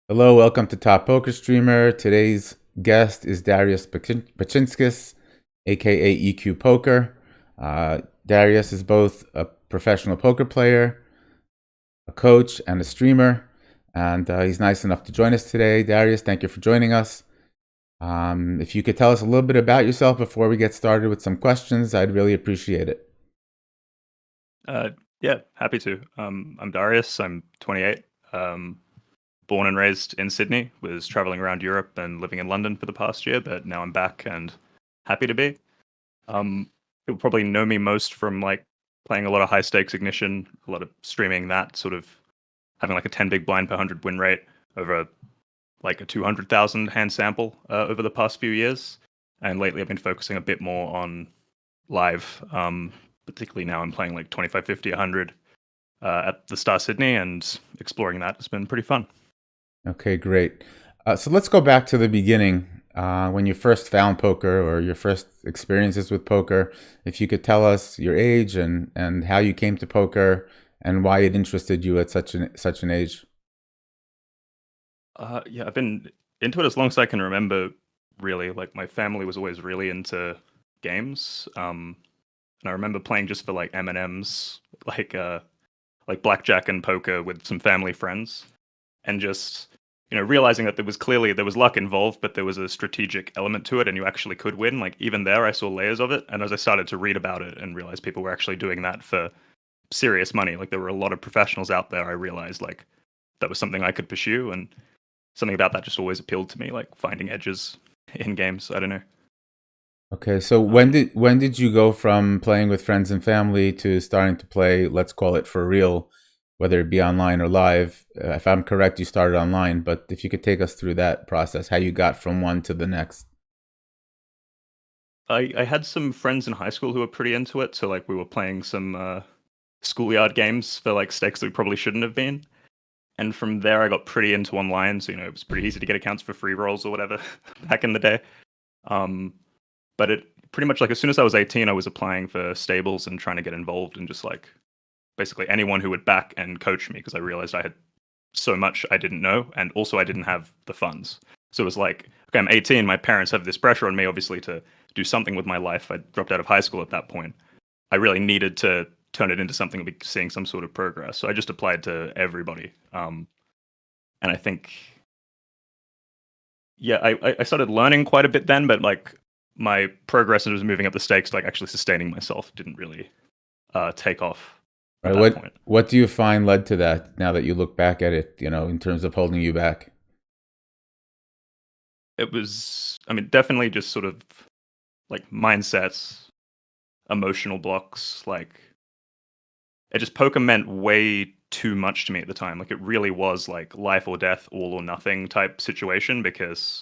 Hello, welcome to Top Poker Streamer. Today's guest is Darius Bucnikas, aka EQpoker. Darius is both a professional poker player, a coach, and a streamer, and he's nice enough to join us today. Darius, thank you for joining us. If you could tell us a little bit about yourself before we get started with some questions, I'd really appreciate it. Yeah, happy to. I'm Darius. I'm 28. Born and raised in Sydney. Was traveling around Europe and living in London for the past year, but now I'm back and happy to be. You'll probably know me most from like playing a lot of high stakes ignition, a lot of streaming that, sort of having like a 10 big blind per 100 win rate over like a 200,000 hand sample over the past few years. And lately I've been focusing a bit more on live. Particularly now I'm playing like 25, 50, 100 at the Star Sydney, and exploring that has been pretty fun. Okay, great. So let's go back to the beginning, when you first found poker or your first experiences with poker. If you could tell us your age and how you came to poker and why it interested you at such an age. Yeah, I've been into it as long as I can remember. Really, like my family was always really into games, and I remember playing just for like M&Ms, like blackjack and poker with some family friends, and just realizing that there was luck involved, but there was a strategic element to it, and you actually could win. Like even there, I saw layers of it, and as I started to read about it and realize people were actually doing that for serious money, like there were a lot of professionals out there, I realized like that was something I could pursue, and something about that just always appealed to me, like finding edges in games. I don't know. Okay, so when Um, did you go from playing with friends and family to starting to play, let's call it for real, whether it be online or live? If I'm correct, you started online, but if you could take us through that process, how you got from one to the next. I had some friends in high school who were pretty into it, so like we were playing some schoolyard games for like stakes that we probably shouldn't have been. And from there, I got pretty into online. So it was pretty easy to get accounts for free rolls or whatever back in the day. Um, but it pretty much like as soon as I was 18, I was applying for stables and trying to get involved in just like basically anyone who would back and coach me, because I realized I had so much I didn't know, and also I didn't have the funds. So it was like, okay, I'm 18. My parents have this pressure on me, obviously, to do something with my life. I dropped out of high school at that point. I really needed to turn it into something, be seeing some sort of progress. So I just applied to everybody. And I think, yeah, I started learning quite a bit then, but like my progress was moving up the stakes, like actually sustaining myself, didn't really take off Right? at that point. What do you find led to that now that you look back at it, in terms of holding you back? It was, I mean, definitely just sort of like mindsets, emotional blocks. Like it just poker meant way too much to me at the time. Like it really was like life or death, all or nothing type situation. Because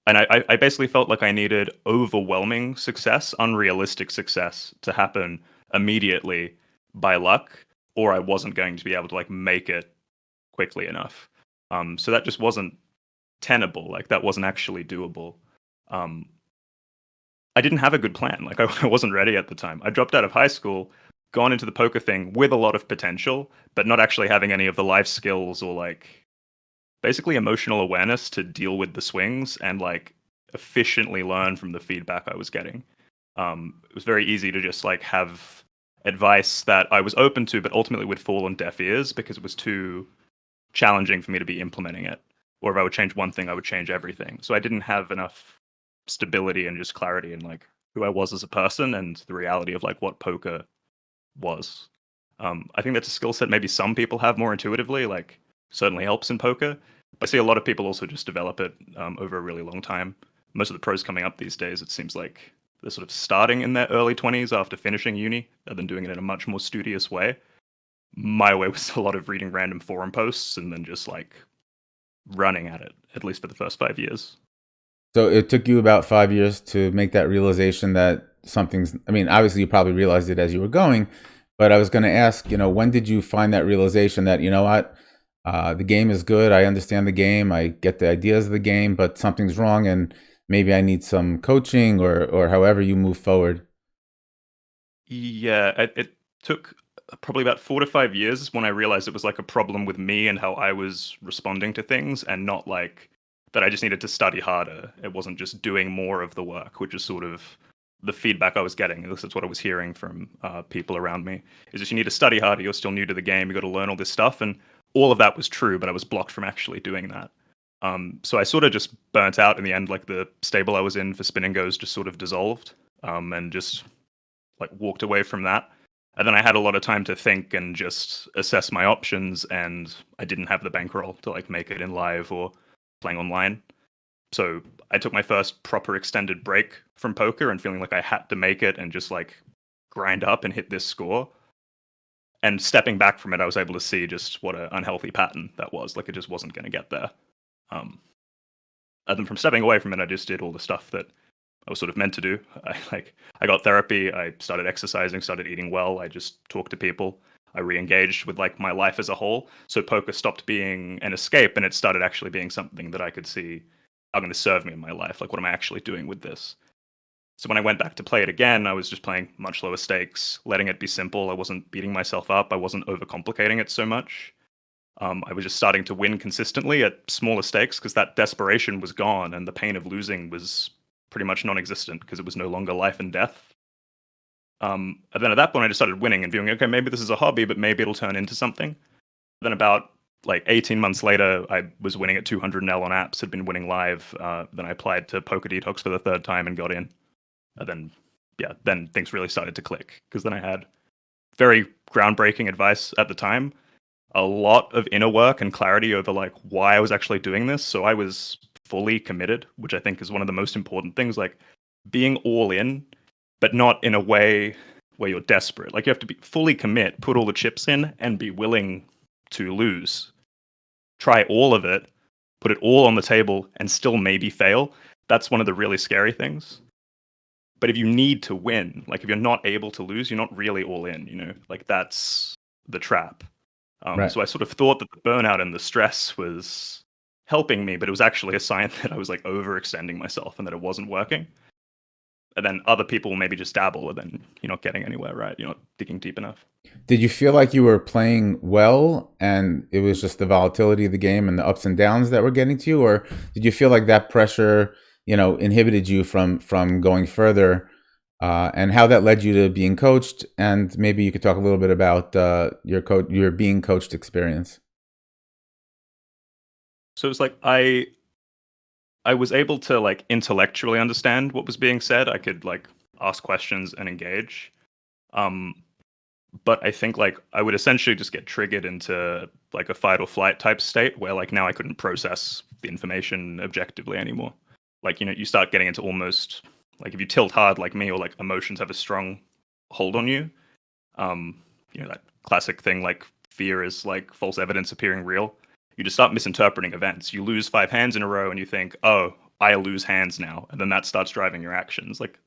and I basically felt like I needed overwhelming success, unrealistic success to happen immediately by luck, or I wasn't going to be able to like make it quickly enough. So that just wasn't tenable. Like that wasn't actually doable. Um, I didn't have a good plan. Like I wasn't ready at the time. I dropped out of high school, gone into the poker thing with a lot of potential, but not actually having any of the life skills or like basically emotional awareness to deal with the swings and like efficiently learn from the feedback I was getting. It was very easy to just like have advice that I was open to, but ultimately would fall on deaf ears because it was too challenging for me to be implementing it. Or if I would change one thing, I would change everything. So I didn't have enough stability and just clarity in like who I was as a person and the reality of like what poker was. I think that's a skill set maybe some people have more intuitively, like certainly helps in poker. I see a lot of people also just develop it over a really long time. Most of the pros coming up these days, it seems like they're sort of starting in their early 20s after finishing uni, and then doing it in a much more studious way. My way was a lot of reading random forum posts and then just like running at it, at least for the first 5 years. So it took you about 5 years to make that realization that something's, I mean, obviously you probably realized it as you were going, but I was going to ask, when did you find that realization that, you know what, the game is good, I understand the game, I get the ideas of the game, but something's wrong and maybe I need some coaching or however you move forward. Yeah, it took probably about 4 to 5 years when I realized it was like a problem with me and how I was responding to things, and not like that I just needed to study harder. It wasn't just doing more of the work, which is sort of the feedback I was getting. At least that's what I was hearing from people around me. Is just you need to study harder. You're still new to the game. You got to learn all this stuff, and all of that was true, but I was blocked from actually doing that. So I sort of just burnt out in the end. Like the stable I was in for spin and goes just sort of dissolved, and just like walked away from that. And then I had a lot of time to think and just assess my options, and I didn't have the bankroll to like make it in live or playing online. So I took my first proper extended break from poker and feeling like I had to make it and just like grind up and hit this score. And stepping back from it, I was able to see just what an unhealthy pattern that was. Like it just wasn't going to get there. Um, and then from stepping away from it, I just did all the stuff that I was sort of meant to do. I got therapy. I started exercising, started eating well. I just talked to people. I re-engaged with like my life as a whole. So poker stopped being an escape, and it started actually being something that I could see are going to serve me in my life. Like, what am I actually doing with this? So when I went back to play it again, I was just playing much lower stakes, letting it be simple. I wasn't beating myself up. I wasn't overcomplicating it so much. I was just starting to win consistently at smaller stakes because that desperation was gone and the pain of losing was pretty much non-existent because it was no longer life and death. And then at that point, I just started winning and viewing, okay, maybe this is a hobby, but maybe it'll turn into something. Then about like 18 months later, I was winning at 200 L on apps, had been winning live. Then I applied to Poker Detox for the third time and got in. And then, yeah, then things really started to click because then I had very groundbreaking advice at the time, a lot of inner work and clarity over like why I was actually doing this. So I was fully committed, which I think is one of the most important things, like being all in, but not in a way where you're desperate. Like you have to be fully commit, put all the chips in and be willing to lose. Try all of it, put it all on the table and still maybe fail. That's one of the really scary things. But if you need to win, like if you're not able to lose, you're not really all in, you know, like that's the trap. Right. So I sort of thought that the burnout and the stress was helping me, but it was actually a sign that I was like overextending myself and that it wasn't working. And then other people maybe just dabble and then you're not getting anywhere, right? You're not digging deep enough. Did you feel like you were playing well and it was just the volatility of the game and the ups and downs that were getting to you? Or did you feel like that pressure, inhibited you from going further, and how that led you to being coached? And maybe you could talk a little bit about your being coached experience. So it's like I was able to like intellectually understand what was being said. I could like ask questions and engage. Um, but I think like I would essentially just get triggered into like a fight or flight type state where like now I couldn't process the information objectively anymore. Like, you start getting into almost like if you tilt hard like me or like emotions have a strong hold on you. Um, that classic thing like fear is like false evidence appearing real. You just start misinterpreting events. You lose 5 hands in a row and you think, oh, I lose hands now. And then that starts driving your actions. Like,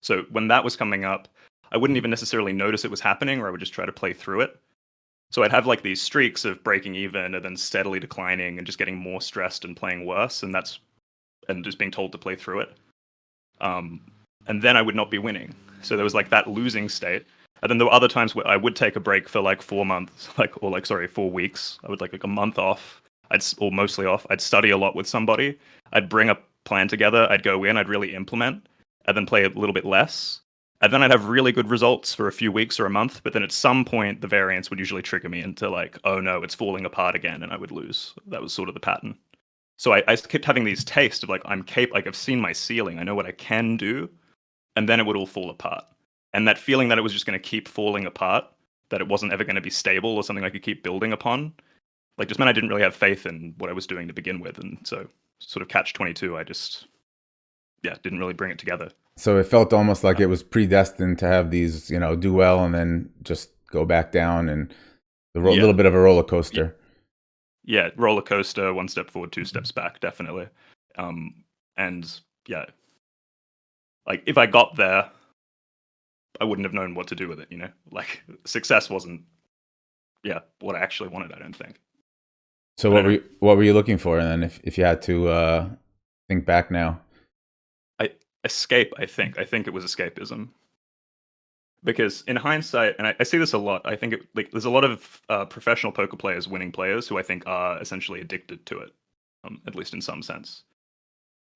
so when that was coming up, I wouldn't even necessarily notice it was happening, or I would just try to play through it. So I'd have like these streaks of breaking even and then steadily declining and just getting more stressed and playing worse. And just being told to play through it. And then I would not be winning. So there was like that losing state. And then there were other times where I would take a break for like 4 months, 4 weeks. I would like a month off. Or mostly off. I'd study a lot with somebody. I'd bring a plan together. I'd go in. I'd really implement, and then play a little bit less. And then I'd have really good results for a few weeks or a month. But then at some point, the variance would usually trigger me into like, oh no, it's falling apart again, and I would lose. That was sort of the pattern. So I kept having these tastes of like like I've seen my ceiling. I know what I can do, and then it would all fall apart. And that feeling that it was just going to keep falling apart, that it wasn't ever going to be stable or something I could keep building upon, like just meant I didn't really have faith in what I was doing to begin with. And so sort of catch 22, I just, didn't really bring it together. So it felt almost like it was predestined to have these, do well and then just go back down, and little bit of a roller coaster. Yeah, roller coaster, 1 step forward, 2 steps back, definitely. And yeah, like if I got there, I wouldn't have known what to do with it, Like success wasn't, what I actually wanted, I don't think. So what were you looking for? And then if you had to think back now? Escape, I think. I think it was escapism. Because in hindsight, and I see this a lot, I think there's a lot of professional poker players, winning players, who I think are essentially addicted to it, at least in some sense.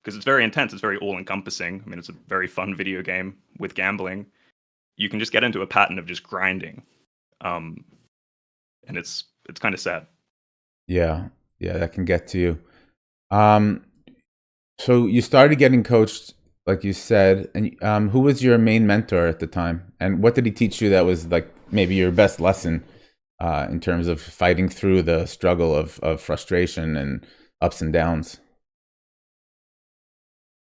Because it's very intense, it's very all-encompassing. I mean, it's a very fun video game with gambling. You can just get into a pattern of just grinding, and it's kind of sad. Yeah, yeah, that can get to you. Um, so you started getting coached, like you said, and who was your main mentor at the time? And what did he teach you that was like maybe your best lesson in terms of fighting through the struggle of frustration and ups and downs?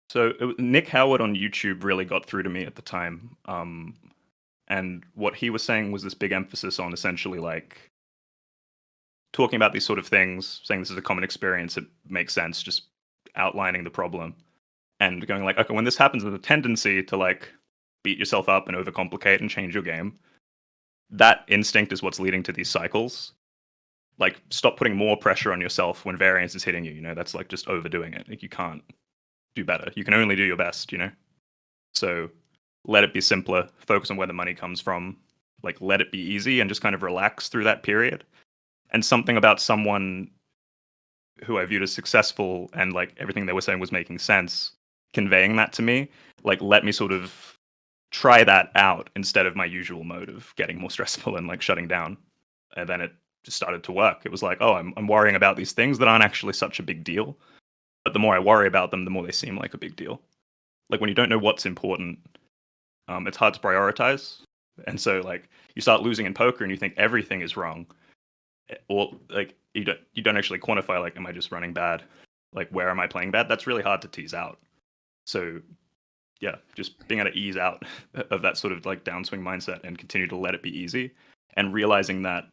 So Nick Howard on YouTube really got through to me at the time. And what he was saying was this big emphasis on essentially like talking about these sort of things, saying this is a common experience, it makes sense, just outlining the problem and going like, okay, when this happens, there's a tendency to like beat yourself up and overcomplicate and change your game. That instinct is what's leading to these cycles. Like, stop putting more pressure on yourself when variance is hitting you. You know, that's like just overdoing it. Like, you can't do better. You can only do your best, you know? So let it be simpler, focus on where the money comes from, like let it be easy and just kind of relax through that period. And something about someone who I viewed as successful and like everything they were saying was making sense, conveying that to me, like let me sort of try that out instead of my usual mode of getting more stressful and like shutting down. And then it just started to work. It was like, oh, I'm worrying about these things that aren't actually such a big deal. But the more I worry about them, the more they seem like a big deal. Like when you don't know what's important, it's hard to prioritize. And so like you start losing in poker and you think everything is wrong. Or like you don't actually quantify like, am I just running bad? Like where am I playing bad? That's really hard to tease out. So yeah, just being able to ease out of that sort of like downswing mindset and continue to let it be easy, and realizing that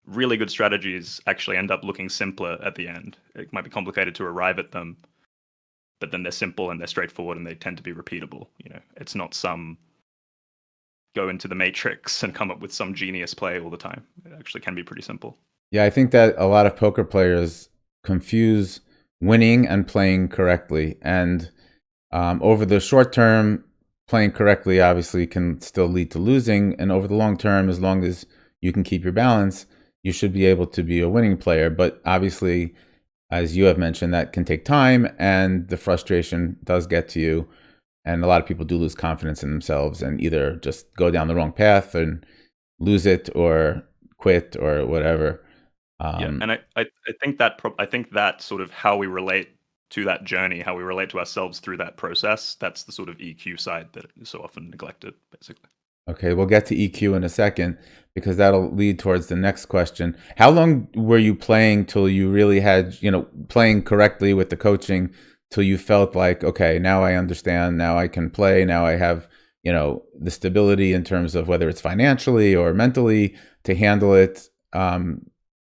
really good strategies actually end up looking simpler at the end. It might be complicated to arrive at them, but then they're simple and they're straightforward and they tend to be repeatable. You know, it's not some go into the matrix and come up with some genius play all the time. It actually can be pretty simple. Yeah, I think that a lot of poker players confuse winning and playing correctly. And over the short term, playing correctly obviously can still lead to losing. And over the long term, as long as you can keep your balance, you should be able to be a winning player. But obviously, as you have mentioned, that can take time and the frustration does get to you. And a lot of people do lose confidence in themselves and either just go down the wrong path and lose it or quit or whatever. Yeah, Um, and I think that I think that sort of how we relate to that journey, how we relate to ourselves through that process, that's the sort of EQ side that is so often neglected, basically. okay, we'll get to EQ in a second because that'll lead towards the next question. How long were you playing till you really had, playing correctly with the coaching till you felt like, okay, now I understand, now I can play, now I have, the stability in terms of whether it's financially or mentally to handle it.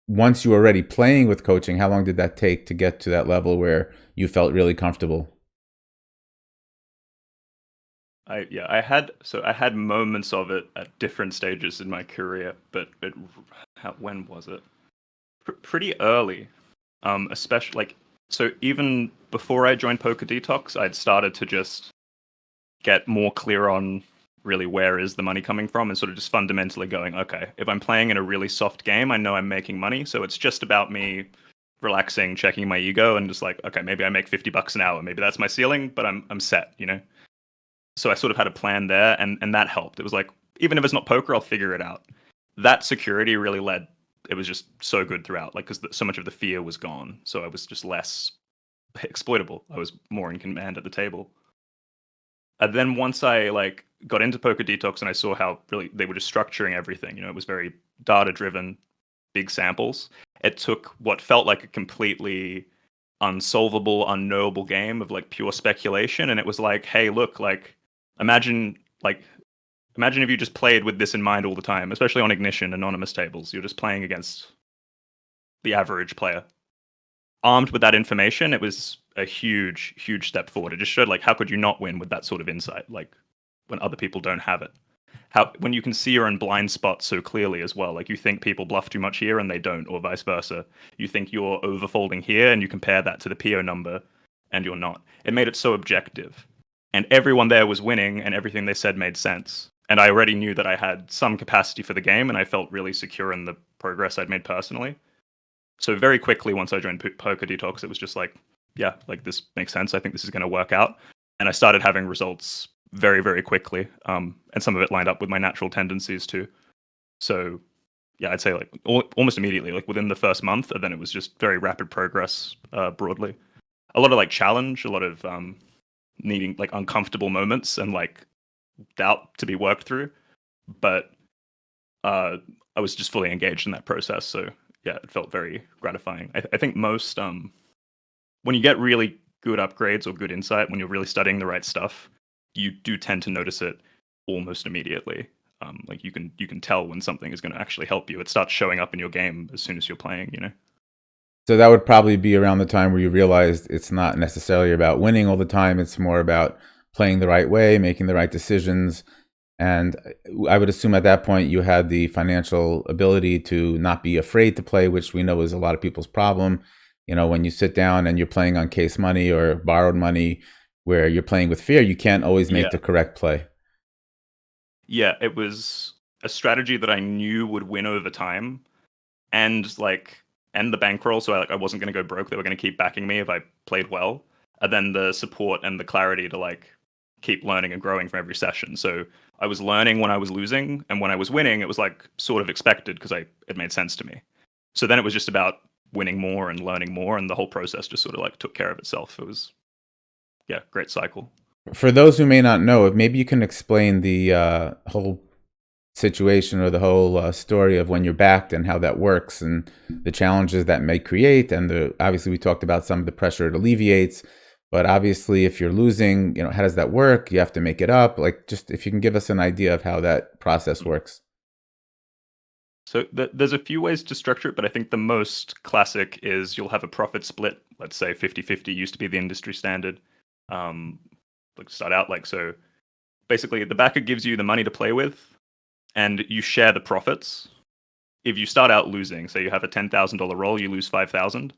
Once you were already playing with coaching, how long did that take to get to that level where you felt really comfortable? I had moments of it at different stages in my career, but when was it? Pretty early, especially like so even before I joined Poker Detox, I'd started to just get more clear on really where is the money coming from, and sort of just fundamentally going, okay, if I'm playing in a really soft game, I know I'm making money, so it's just about me relaxing, checking my ego, and just like, okay, maybe I make $50 an hour, maybe that's my ceiling, but I'm set, you know. So I sort of had a plan there, and that helped. It was like, even if it's not poker, I'll figure it out. That security really led. It was just so good throughout, like because so much of the fear was gone, so I was just less exploitable. I was more in command at the table. And then once I like got into Poker Detox and I saw how really they were just structuring everything, it was very data driven, big samples. It took what felt like a completely unsolvable, unknowable game of like pure speculation, and it was like, hey, look, like imagine like imagine if you just played with this in mind all the time, especially on Ignition anonymous tables. You're just playing against the average player. Armed with that information, it was a huge, huge step forward. It just showed like how could you not win with that sort of insight, like when other people don't have it. How when you can see your own blind spots so clearly as well. Like you think people bluff too much here and they don't, or vice versa. You think you're overfolding here and you compare that to the PO number and you're not. It made it so objective. And everyone there was winning and everything they said made sense. and I already knew that I had some capacity for the game, and I felt really secure in the progress I'd made personally. So very quickly, once I joined Poker Detox, it was just like, yeah, like this makes sense. I think this is going to work out, and I started having results very, very quickly. And some of it lined up with my natural tendencies too. So yeah, I'd say like almost immediately, like within the first month, and then it was just very rapid progress broadly. A lot of like challenge, a lot of needing like uncomfortable moments and like doubt to be worked through, but I was just fully engaged in that process. So yeah, it felt very gratifying. I think most when you get really good upgrades or good insight, when you're really studying the right stuff, you do tend to notice it almost immediately. Like you can tell when something is going to actually help you. It starts showing up in your game as soon as you're playing. You know. So that would probably be around the time where you realized it's not necessarily about winning all the time. It's more about playing the right way, making the right decisions. And I would assume at that point you had the financial ability to not be afraid to play, which we know is a lot of people's problem. You know, when you sit down and you're playing on case money or borrowed money where you're playing with fear, you can't always make Yeah, the correct play. yeah. It was a strategy that I knew would win over time, and like and the bankroll, so I wasn't going to go broke. They were going to keep backing me if I played well, and then the support and the clarity to like keep learning and growing from every session. So I was learning when I was losing, and when I was winning, it was like sort of expected because it made sense to me. So then it was just about winning more and learning more, and the whole process just sort of like took care of itself. It was yeah, great cycle. For those who may not know, if maybe you can explain the whole situation or the whole story of when you're backed and how that works and the challenges that may create, and the obviously we talked about some of the pressure it alleviates, but obviously if you're losing, you know, how does that work? You have to make it up. Like, just if you can give us an idea of how that process works. So there's a few ways to structure it, but I think the most classic is you'll have a profit split. Let's say 50-50 used to be the industry standard. Um, like start out like so. Basically, the backer gives you the money to play with, and you share the profits. If you start out losing, say you have a $10,000 roll, you lose 5,000.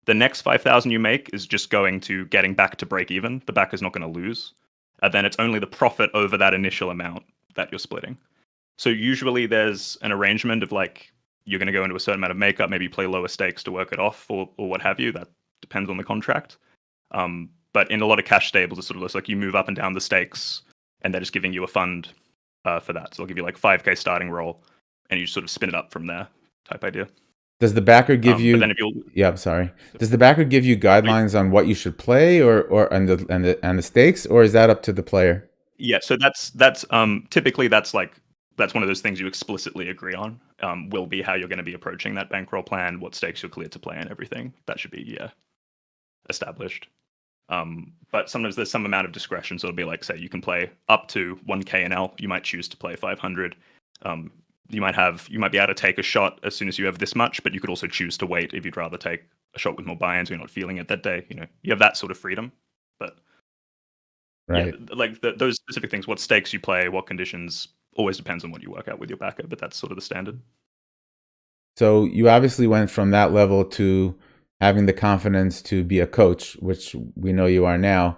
The next 5,000 you make is just going to getting back to break even. The backer's not going to lose, and then it's only the profit over that initial amount that you're splitting. So usually there's an arrangement of like you're going to go into a certain amount of makeup, maybe play lower stakes to work it off, or what have you. That depends on the contract. But in a lot of cash stables, it sort of looks like you move up and down the stakes, and they're just giving you a fund for that. So they'll give you like 5K starting roll, and you sort of spin it up from there, type idea. Does the backer give But you? then if you'll, Yeah, I'm sorry. Does the backer give you guidelines on what you should play, or and the stakes, or is that up to the player? yeah, so that's typically that's one of those things you explicitly agree on. Will be how you're going to be approaching that bankroll plan, what stakes you're cleared to play, and everything. That should be established. But sometimes there's some amount of discretion, so it'll be like, say, you can play up to 1K and L. You might choose to play 500. You might be able to take a shot as soon as you have this much, but you could also choose to wait if you'd rather take a shot with more buy-ins. You're not feeling it that day. You know, you have that sort of freedom. But yeah, Right. like those specific things, what stakes you play, what conditions, always depends on what you work out with your backer. But that's sort of the standard. So you obviously went from that level to having the confidence to be a coach, which we know you are now.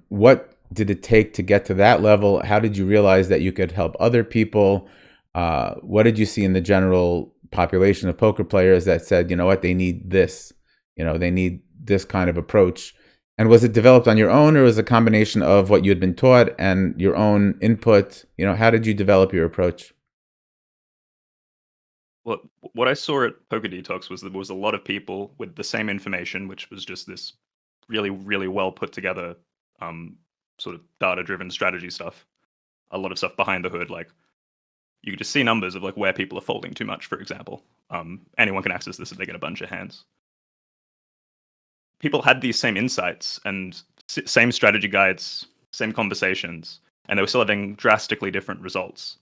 What did it take to get to that level? How did you realize that you could help other people? What did you see in the general population of poker players that said, you know what, they need this, you know, they need this kind of approach? And was it developed on your own, or was it a combination of what you had been taught and your own input? You know, how did you develop your approach? What what I saw at Poker Detox was there was a lot of people with the same information, which was just this really, really well put together, um, sort of data driven strategy stuff. A lot of stuff behind the hood, like you could just see numbers of like where people are folding too much, for example. Anyone can access this if they get a bunch of hands. People had these same insights and same strategy guides, same conversations, and they were still having drastically different results.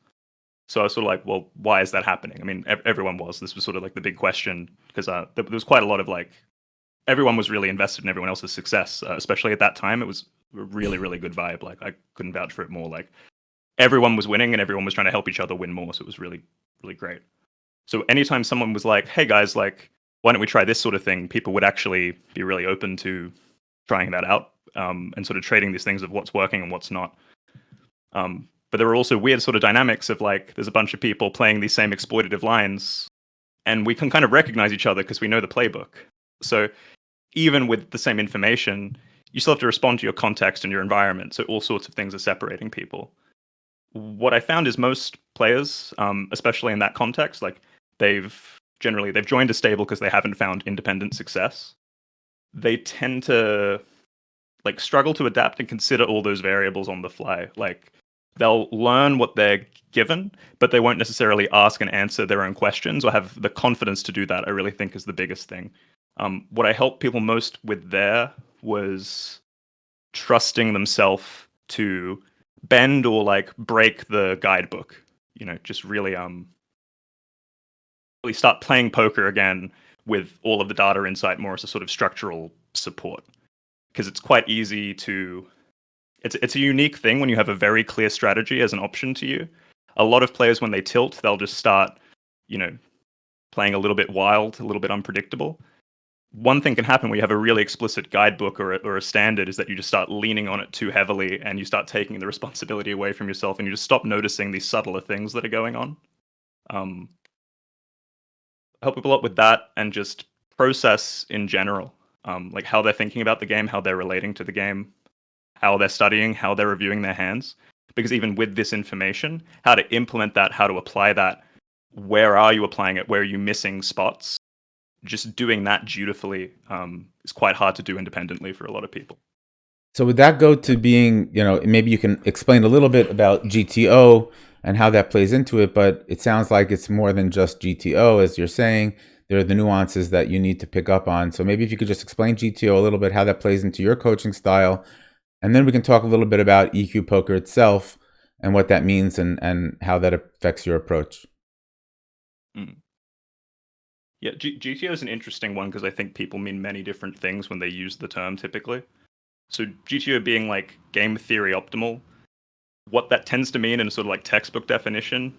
So I was sort of like, well, why is that happening? I mean, everyone was. This was sort of like the big question because there was quite a lot of like everyone was really invested in everyone else's success, especially at that time. It was a really, really good vibe. Like I couldn't vouch for it more. Like everyone was winning and everyone was trying to help each other win more. So it was really, really great. So anytime someone was like, "Hey guys, like, why don't we try this sort of thing?" People would actually be really open to trying that out and sort of trading these things of what's working and what's not. But But there are also weird sort of dynamics of like there's a bunch of people playing these same exploitative lines, and we can kind of recognize each other because we know the playbook. So even with the same information, you still have to respond to your context and your environment. So all sorts of things are separating people. What I found is most players, especially in that context, like they've joined a stable because they haven't found independent success. They tend to like struggle to adapt and consider all those variables on the fly. Like they'll learn what they're given, but they won't necessarily ask and answer their own questions or have the confidence to do that. I really think is the biggest thing. What I helped people most with there was trusting themselves to bend or like break the guidebook. Just really start playing poker again with all of the data insight more as a sort of structural support, because it's quite easy to it's a unique thing when you have a very clear strategy as an option to you. A lot of players, when they tilt, they'll just start playing a little bit wild, a little bit unpredictable. One thing can happen where you have a really explicit guidebook or a standard is that you just start leaning on it too heavily and you start taking the responsibility away from yourself and you just stop noticing these subtler things that are going on. Help people a lot with that and just process in general, like how they're thinking about the game, how they're relating to the game, how they're studying, how they're reviewing their hands. Because even with this information, how to implement that, how to apply that, where are you applying it, where are you missing spots? Just doing that dutifully is quite hard to do independently for a lot of people. So would that go to being, maybe you can explain a little bit about GTO and how that plays into it, but it sounds like it's more than just GTO, as you're saying. There are the nuances that you need to pick up on. So maybe if you could just explain GTO a little bit, how that plays into your coaching style, and then we can talk a little bit about EQ Poker itself and what that means and how that affects your approach. Yeah, GTO is an interesting one because I think people mean many different things when they use the term typically. So GTO being like game theory optimal, what that tends to mean in a sort of like textbook definition,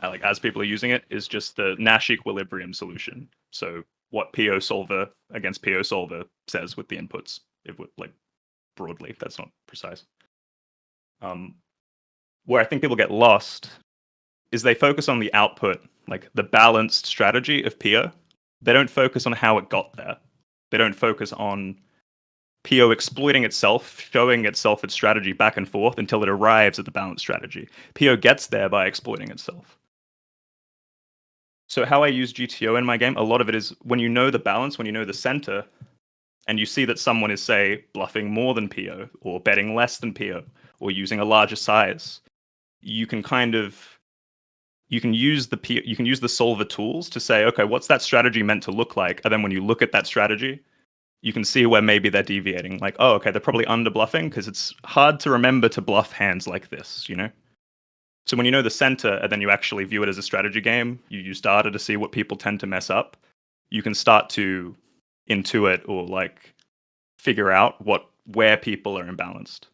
like as people are using it, is just the Nash equilibrium solution. So what PO solver against PO solver says with the inputs, it would like broadly, that's not precise. Where I think people get lost is they focus on the output, like the balanced strategy of PO. They don't focus on how it got there. They don't focus on PO exploiting itself, showing itself its strategy back and forth until it arrives at the balanced strategy. PO gets there by exploiting itself. So how I use GTO in my game, a lot of it is when you know the balance, when you know the center, and you see that someone is, say, bluffing more than PO, or betting less than PO, or using a larger size, you can use the solver tools to say, okay, what's that strategy meant to look like? And then when you look at that strategy, you can see where maybe they're deviating. Like, oh, okay, they're probably under bluffing because it's hard to remember to bluff hands like this, So when you know the center and then you actually view it as a strategy game, you use data to see what people tend to mess up, you can start to intuit or like figure out where people are imbalanced.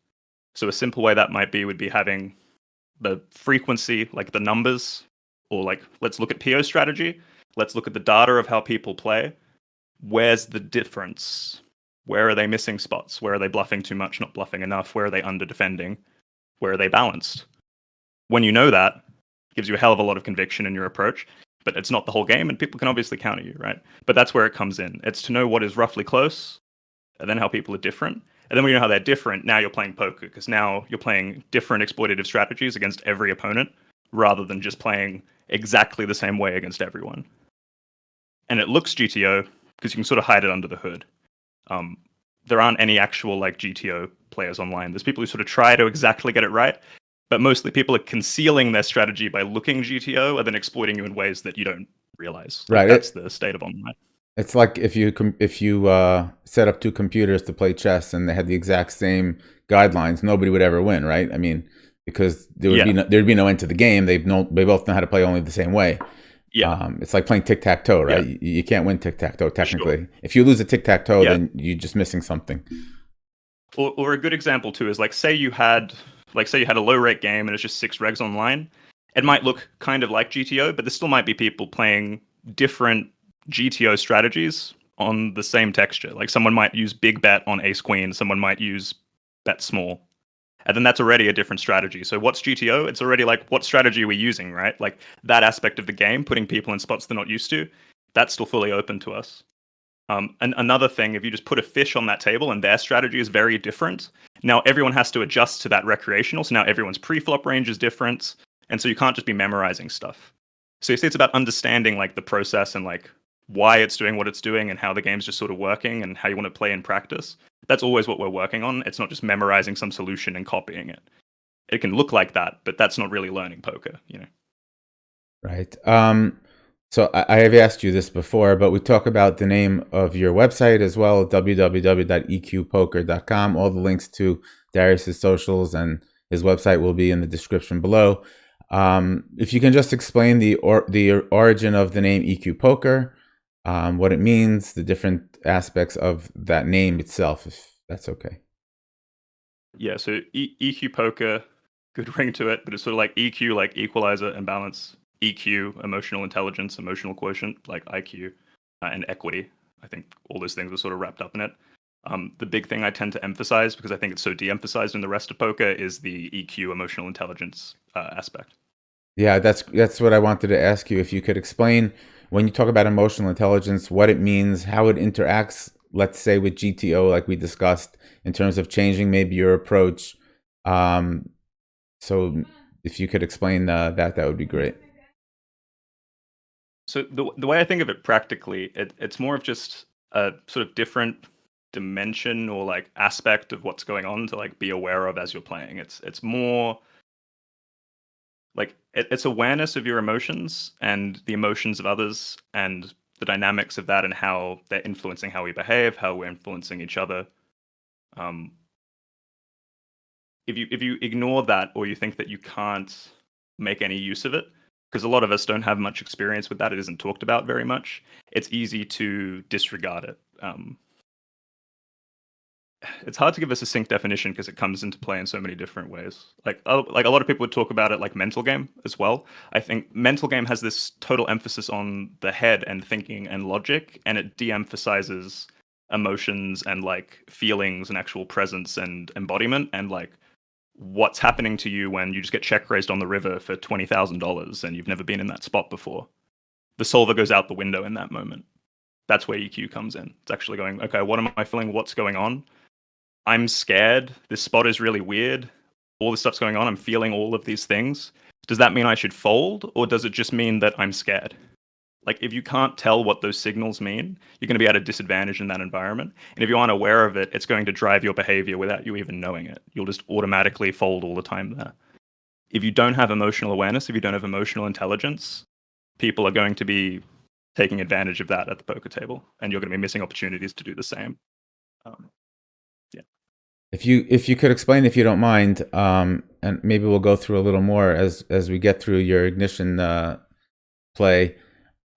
So a simple way that would be having the frequency, like the numbers, or like, let's look at PO strategy. Let's look at the data of how people play. Where's the difference? Where are they missing spots? Where are they bluffing too much, not bluffing enough? Where are they under defending? Where are they balanced? When you know that, it gives you a hell of a lot of conviction in your approach, but it's not the whole game and people can obviously counter you, right? But that's where it comes in. It's to know what is roughly close and then how people are different. And then when you know how they're different, now you're playing poker because now you're playing different exploitative strategies against every opponent rather than just playing exactly the same way against everyone. And it looks GTO because you can sort of hide it under the hood. There aren't any actual like GTO players online. There's people who sort of try to exactly get it right, but mostly people are concealing their strategy by looking GTO and then exploiting you in ways that you don't realize. Right. That's the state of online. It's like if you set up two computers to play chess and they had the exact same guidelines, nobody would ever win, right? I mean, because there'd be no end to the game. They both know how to play only the same way. Yeah. It's like playing tic-tac-toe, right? Yeah. You can't win tic-tac-toe technically. Sure. If you lose a tic-tac-toe, then you're just missing something. Or a good example too is like say you had a low rate game and it's just 6 regs online. It might look kind of like GTO, but there still might be people playing different GTO strategies on the same texture. Like someone might use big bet on ace queen, someone might use bet small. And then that's already a different strategy. So what's GTO? It's already like, what strategy are we using, right? Like that aspect of the game, putting people in spots they're not used to, that's still fully open to us. And another thing, if you just put a fish on that table and their strategy is very different, now everyone has to adjust to that recreational. So now everyone's pre-flop range is different. And so you can't just be memorizing stuff. So you see, it's about understanding like the process and like why it's doing what it's doing and how the game's just sort of working and how you want to play in practice. That's always what we're working on. It's not just memorizing some solution and copying it. It can look like that, but that's not really learning poker, you know. Right. So I have asked you this before, but we talk about the name of your website as well, www.eqpoker.com. All the links to Darius's socials and his website will be in the description below. If you can just explain the origin of the name EQ Poker, what it means, the different aspects of that name itself, if that's okay. Yeah, so EQ Poker, good ring to it, but it's sort of like EQ, like equalizer and balance, EQ, emotional intelligence, emotional quotient, like IQ, and equity. I think all those things are sort of wrapped up in it. The big thing I tend to emphasize, because I think it's so de-emphasized in the rest of poker, is the EQ, emotional intelligence aspect. Yeah, that's what I wanted to ask you. If you could explain when you talk about emotional intelligence, what it means, how it interacts, let's say with GTO, like we discussed, in terms of changing maybe your approach. So if you could explain that would be great. So the way I think of it practically, it's more of just a sort of different dimension or like aspect of what's going on to like be aware of as you're playing. It's more like it's awareness of your emotions and the emotions of others and the dynamics of that and how they're influencing how we behave, how we're influencing each other. Um, if you ignore that or you think that you can't make any use of it, because a lot of us don't have much experience with that, it isn't talked about very much. It's easy to disregard it. It's hard to give a succinct definition because it comes into play in so many different ways. Like a lot of people would talk about it like mental game as well. I think mental game has this total emphasis on the head and thinking and logic, and it de-emphasizes emotions and like feelings and actual presence and embodiment and like what's happening to you when you just get check raised on the river for $20,000 and you've never been in that spot before. The solver goes out the window in that moment. That's where EQ comes in. It's actually going, okay, what am I feeling? What's going on? I'm scared. This spot is really weird. All this stuff's going on. I'm feeling all of these things. Does that mean I should fold, or does it just mean that I'm scared? Like, if you can't tell what those signals mean, you're going to be at a disadvantage in that environment. And if you aren't aware of it, it's going to drive your behavior without you even knowing it. You'll just automatically fold all the time there. If you don't have emotional awareness, if you don't have emotional intelligence, people are going to be taking advantage of that at the poker table, and you're going to be missing opportunities to do the same. Yeah. If you could explain, if you don't mind, and maybe we'll go through a little more as we get through your ignition play,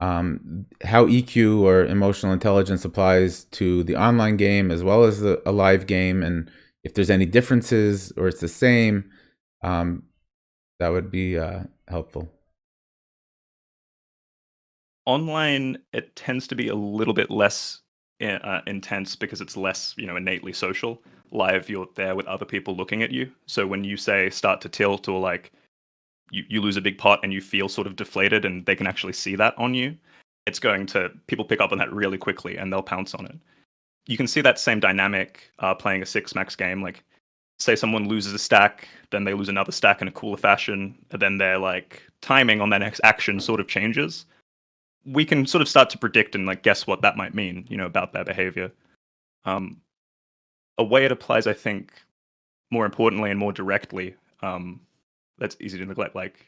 how EQ or emotional intelligence applies to the online game as well as a live game, and if there's any differences or it's the same, that would be helpful. Online, it tends to be a little bit less intense because it's less, innately social. Live, you're there with other people looking at you. So when you say start to tilt or like you lose a big pot and you feel sort of deflated and they can actually see that on you, people pick up on that really quickly and they'll pounce on it. You can see that same dynamic playing a six max game. Like, say someone loses a stack, then they lose another stack in a cooler fashion, and then their like timing on their next action sort of changes. We can sort of start to predict and like guess what that might mean, about their behavior. Um, a way it applies, I think, more importantly and more directly, that's easy to neglect. Like,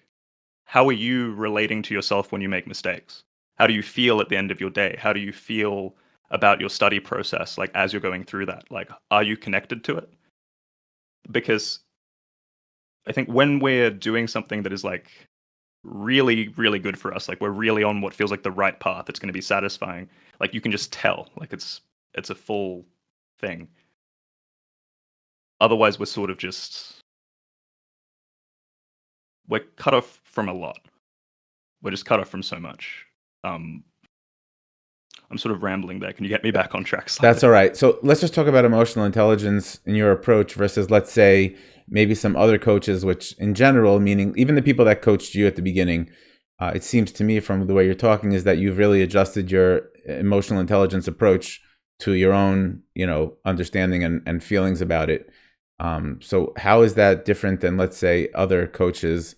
how are you relating to yourself when you make mistakes? How do you feel at the end of your day? How do you feel about your study process, like as you're going through that? Like, are you connected to it? Because I think when we're doing something that is like really, really good for us, like we're really on what feels like the right path, it's going to be satisfying. Like you can just tell, like it's a full thing. Otherwise, we're sort of just we're cut off from a lot. We're just cut off from so much. Um, I'm sort of rambling there. Can you get me back on track slightly? That's all right. So let's just talk about emotional intelligence in your approach versus, let's say, maybe some other coaches, which in general, meaning even the people that coached you at the beginning, it seems to me from the way you're talking is that you've really adjusted your emotional intelligence approach to your own, understanding and feelings about it. So how is that different than, let's say, other coaches?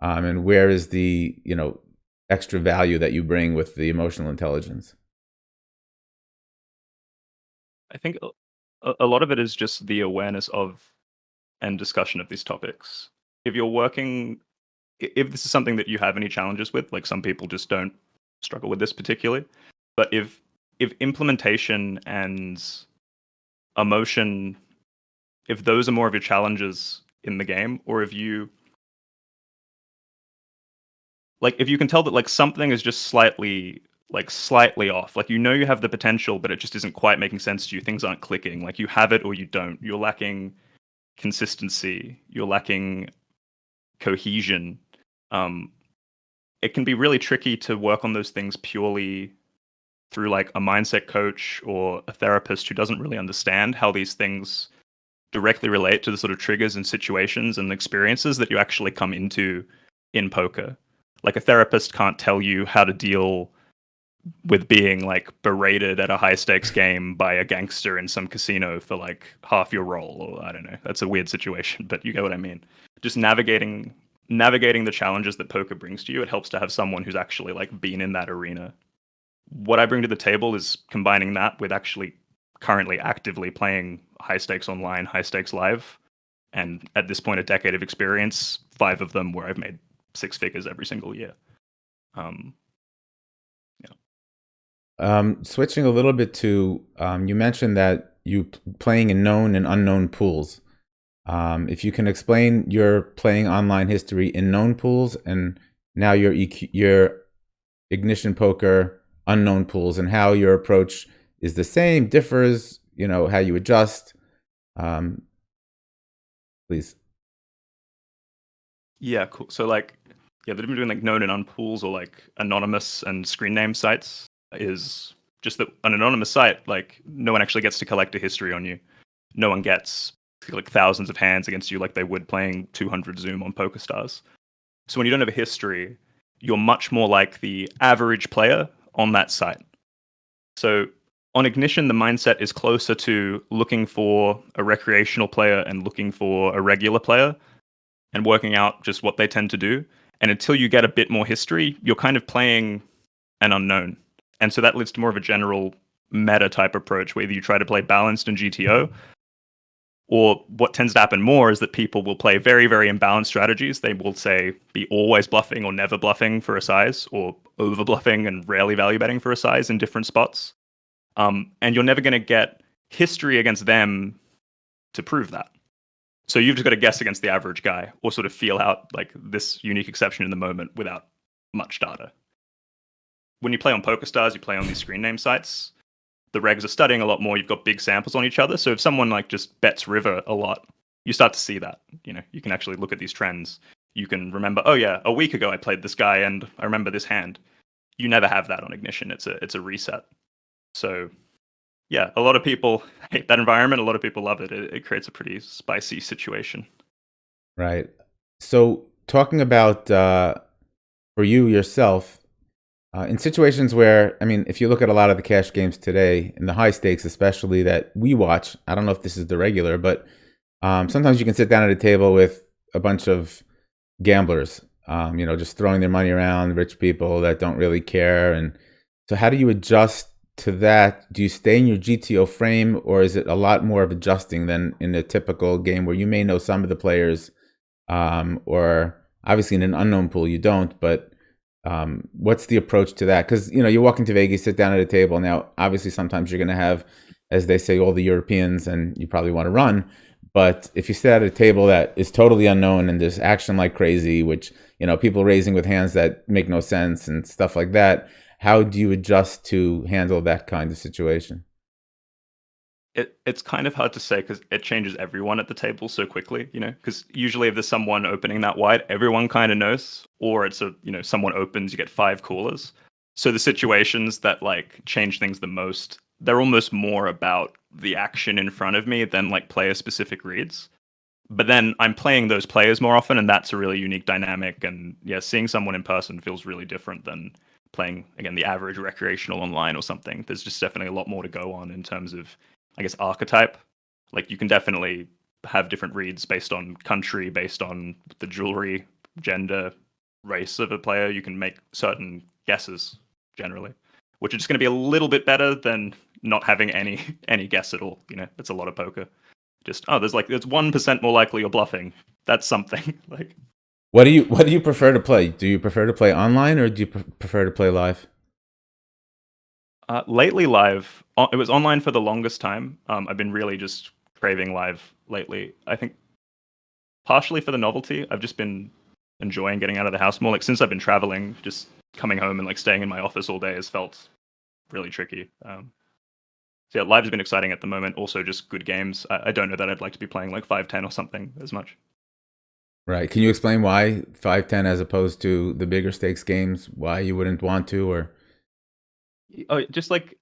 And where is the, extra value that you bring with the emotional intelligence? I think a lot of it is just the awareness of and discussion of these topics. If you're working, if this is something that you have any challenges with, like some people just don't struggle with this particularly, but if implementation and emotion, if those are more of your challenges in the game, or if you can tell that like something is just slightly off, like you have the potential but it just isn't quite making sense to you, things aren't clicking, like you have it or you don't, you're lacking consistency, you're lacking cohesion. um it can be really tricky to work on those things purely through like a mindset coach or a therapist who doesn't really understand how these things directly relate to the sort of triggers and situations and experiences that you actually come into in poker. Like a therapist can't tell you how to deal with being like berated at a high stakes game by a gangster in some casino for like half your roll, or I don't know. That's a weird situation, but you get what I mean. Just navigating the challenges that poker brings to you, it helps to have someone who's actually like been in that arena. What I bring to the table is combining that with actually currently actively playing high stakes online, high stakes live, and at this point a decade of experience, 5 of them where I've made 6 figures every single year. um yeah. Switching a little bit to, you mentioned that playing in known and unknown pools. If you can explain your playing online history in known pools and now your Ignition Poker unknown pools, and how your approach is the same, differs, how you adjust, um, please. Yeah, cool. So like, yeah, the difference between like known and unpools or like anonymous and screen name sites is just that an anonymous site, like no one actually gets to collect a history on you. No one gets like thousands of hands against you like they would playing 200 Zoom on PokerStars. So when you don't have a history, you're much more like the average player on that site. So on Ignition, the mindset is closer to looking for a recreational player and looking for a regular player and working out just what they tend to do. And until you get a bit more history, you're kind of playing an unknown. And so that leads to more of a general meta type approach, whether you try to play balanced in GTO, or what tends to happen more is that people will play very, very imbalanced strategies. They will say be always bluffing or never bluffing for a size, or over bluffing and rarely value betting for a size in different spots. And you're never going to get history against them to prove that. So you've just got to guess against the average guy or sort of feel out like this unique exception in the moment without much data. When you play on PokerStars, you play on these screen name sites, the regs are studying a lot more. You've got big samples on each other. So if someone like just bets river a lot, you start to see that. You can actually look at these trends. You can remember, oh yeah, a week ago I played this guy and I remember this hand. You never have that on Ignition. It's a reset. So yeah, a lot of people hate that environment. A lot of people love it. It creates a pretty spicy situation. Right. So talking about, for you yourself, in situations where, I mean, if you look at a lot of the cash games today, in the high stakes especially that we watch, I don't know if this is the regular, but sometimes you can sit down at a table with a bunch of gamblers, just throwing their money around, rich people that don't really care. And so how do you adjust to that? Do you stay in your GTO frame, or is it a lot more of adjusting than in a typical game where you may know some of the players, or obviously in an unknown pool you don't, but what's the approach to that? Because you walk into Vegas, sit down at a table. Now, obviously, sometimes you're going to have, as they say, all the Europeans, and you probably want to run. But if you sit at a table that is totally unknown and there's action like crazy, which people raising with hands that make no sense and stuff like that, how do you adjust to handle that kind of situation? It's kind of hard to say because it changes everyone at the table so quickly, because usually if there's someone opening that wide, everyone kind of knows, or it's someone opens, you get 5 callers. So the situations that like change things the most, they're almost more about the action in front of me than like player specific reads. But then I'm playing those players more often, and that's a really unique dynamic. And yeah, seeing someone in person feels really different than playing again the average recreational online or something. There's just definitely a lot more to go on in terms of, I guess, archetype. Like you can definitely have different reads based on country, based on the jewelry, gender, race of a player. You can make certain guesses generally, which are just going to be a little bit better than not having any guess at all. You know, it's a lot of poker. Just there's 1% more likely you're bluffing. That's something. Like What do you prefer to play? Do you prefer to play online or do you prefer to play live? lately, live. It was online for the longest time. I've been really just craving live lately. I think partially for the novelty. I've just been enjoying getting out of the house more. Like since I've been traveling, just coming home and like staying in my office all day has felt really tricky. So yeah, live has been exciting at the moment. Also, just good games. I don't know that I'd like to be playing like 5-10 or something as much. Right. Can you explain why 5-10 as opposed to the bigger stakes games? Why you wouldn't want to, or Oh, just like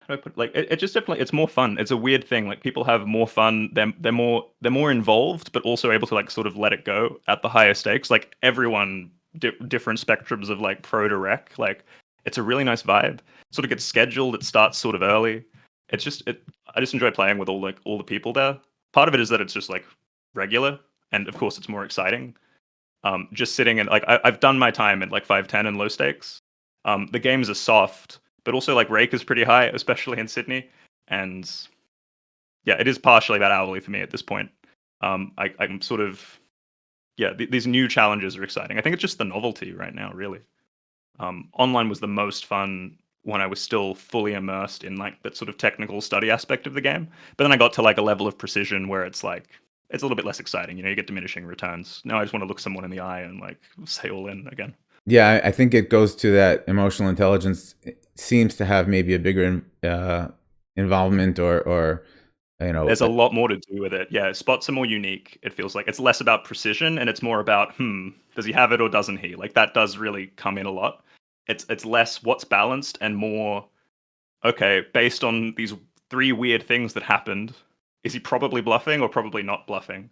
how do I put like it just definitely it's more fun. It's a weird thing. Like people have more fun. They're more involved, but also able to like sort of let it go at the higher stakes. Like everyone different spectrums of like pro to rec. Like it's a really nice vibe. Sort of gets scheduled. It starts sort of early. It's just it. I just enjoy playing with all the people there. Part of it is that it's just like regular, and of course it's more exciting. Just sitting and like I've done my time at like 5-10 and low stakes. The games are soft, but also like rake is pretty high, especially in Sydney. And yeah, it is partially about hourly for me at this point. I'm sort of yeah, these new challenges are exciting. I think it's just the novelty right now, really. Online was the most fun when I was still fully immersed in like that sort of technical study aspect of the game. But then I got to like a level of precision where it's like it's a little bit less exciting. You know, you get diminishing returns. Now I just want to look someone in the eye and like say all in again. yeah, I think it goes to that emotional intelligence. It seems to have maybe a bigger involvement, or you know, There's a lot more to do with it. Yeah, spots are more unique. It feels like it's less about precision and it's more about does he have it or doesn't he? Like that does really come in a lot. It's less what's balanced and more okay, based on these three weird things that happened, is he probably bluffing or probably not bluffing?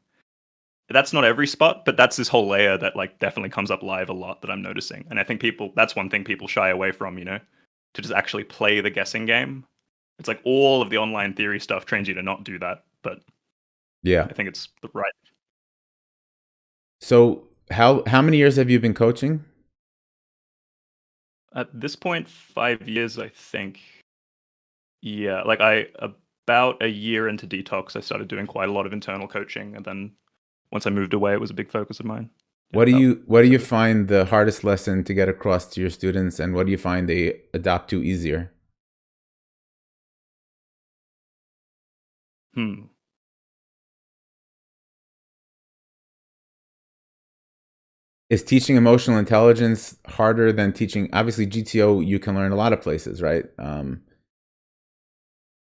That's not every spot, but that's this whole layer that like definitely comes up live a lot that I'm noticing. And I think people that's one thing people shy away from, you know, to just actually play the guessing game. It's like all of the online theory stuff trains you to not do that, but yeah. I think it's the right. So how many years have you been coaching? At this point, 5 years, I think. Yeah, like I about a year into detox, I started doing quite a lot of internal coaching, and then once I moved away, it was a big focus of mine. Yeah, about What do you 6 years. find the hardest lesson to get across to your students, and what do you find they adopt to easier? Hmm. Is teaching emotional intelligence harder than teaching? Obviously, GTO you can learn a lot of places, right?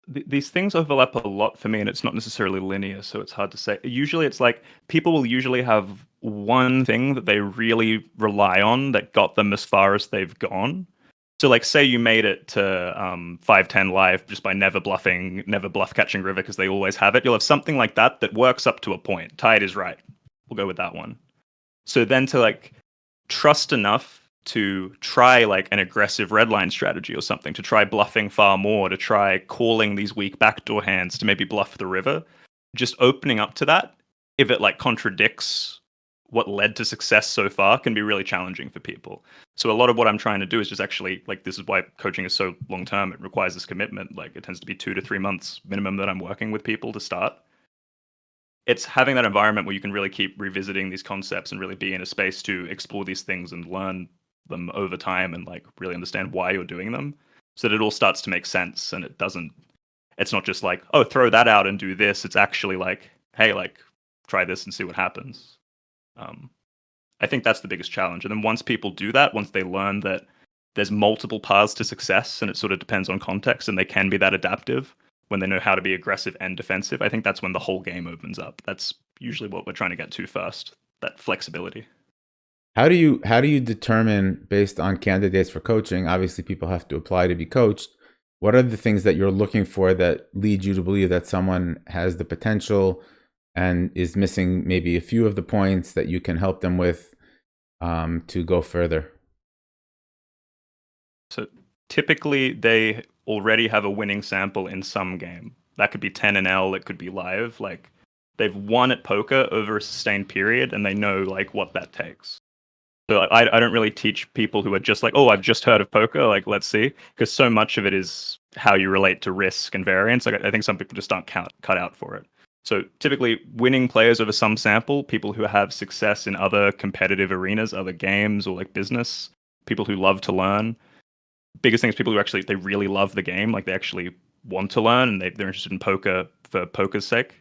These things overlap a lot for me, and it's not necessarily linear, so it's hard to say. Usually, it's like people will usually have one thing that they really rely on that got them as far as they've gone. So, like, say you made it to 5-10 live just by never bluffing, never bluff catching river because they always have it. You'll have something like that that works up to a point. Tide is right. We'll go with that one. So then to like trust enough to try like an aggressive red line strategy or something, to try bluffing far more, to try calling these weak backdoor hands to maybe bluff the river, just opening up to that, if it like contradicts what led to success so far, can be really challenging for people. So a lot of what I'm trying to do is just actually like this is why coaching is so long term. It requires this commitment. Like it tends to be 2 to 3 months minimum that I'm working with people to start. It's having that environment where you can really keep revisiting these concepts and really be in a space to explore these things and learn them over time and like really understand why you're doing them so that it all starts to make sense and it's not just like oh throw that out and do this. It's actually like hey like try this and see what happens. um, I think that's the biggest challenge, and then once people do that, once they learn that there's multiple paths to success and it sort of depends on context and they can be that adaptive when they know how to be aggressive and defensive, I think that's when the whole game opens up. That's usually what we're trying to get to first, that flexibility. How do you determine based on candidates for coaching? Obviously, people have to apply to be coached. What are the things that you're looking for that lead you to believe that someone has the potential and is missing maybe a few of the points that you can help them with to go further? So typically they already have a winning sample in some game. That could be 10 and L, it could be live. Like they've won at poker over a sustained period and they know like what that takes. So like, I don't really teach people who are just like, oh, I've just heard of poker, like let's see, because so much of it is how you relate to risk and variance. Like I think some people just aren't cut out for it. So typically, winning players over some sample, people who have success in other competitive arenas, other games, or like business, people who love to learn. Biggest thing is people who actually they really love the game, like they actually want to learn and they're interested in poker for poker's sake.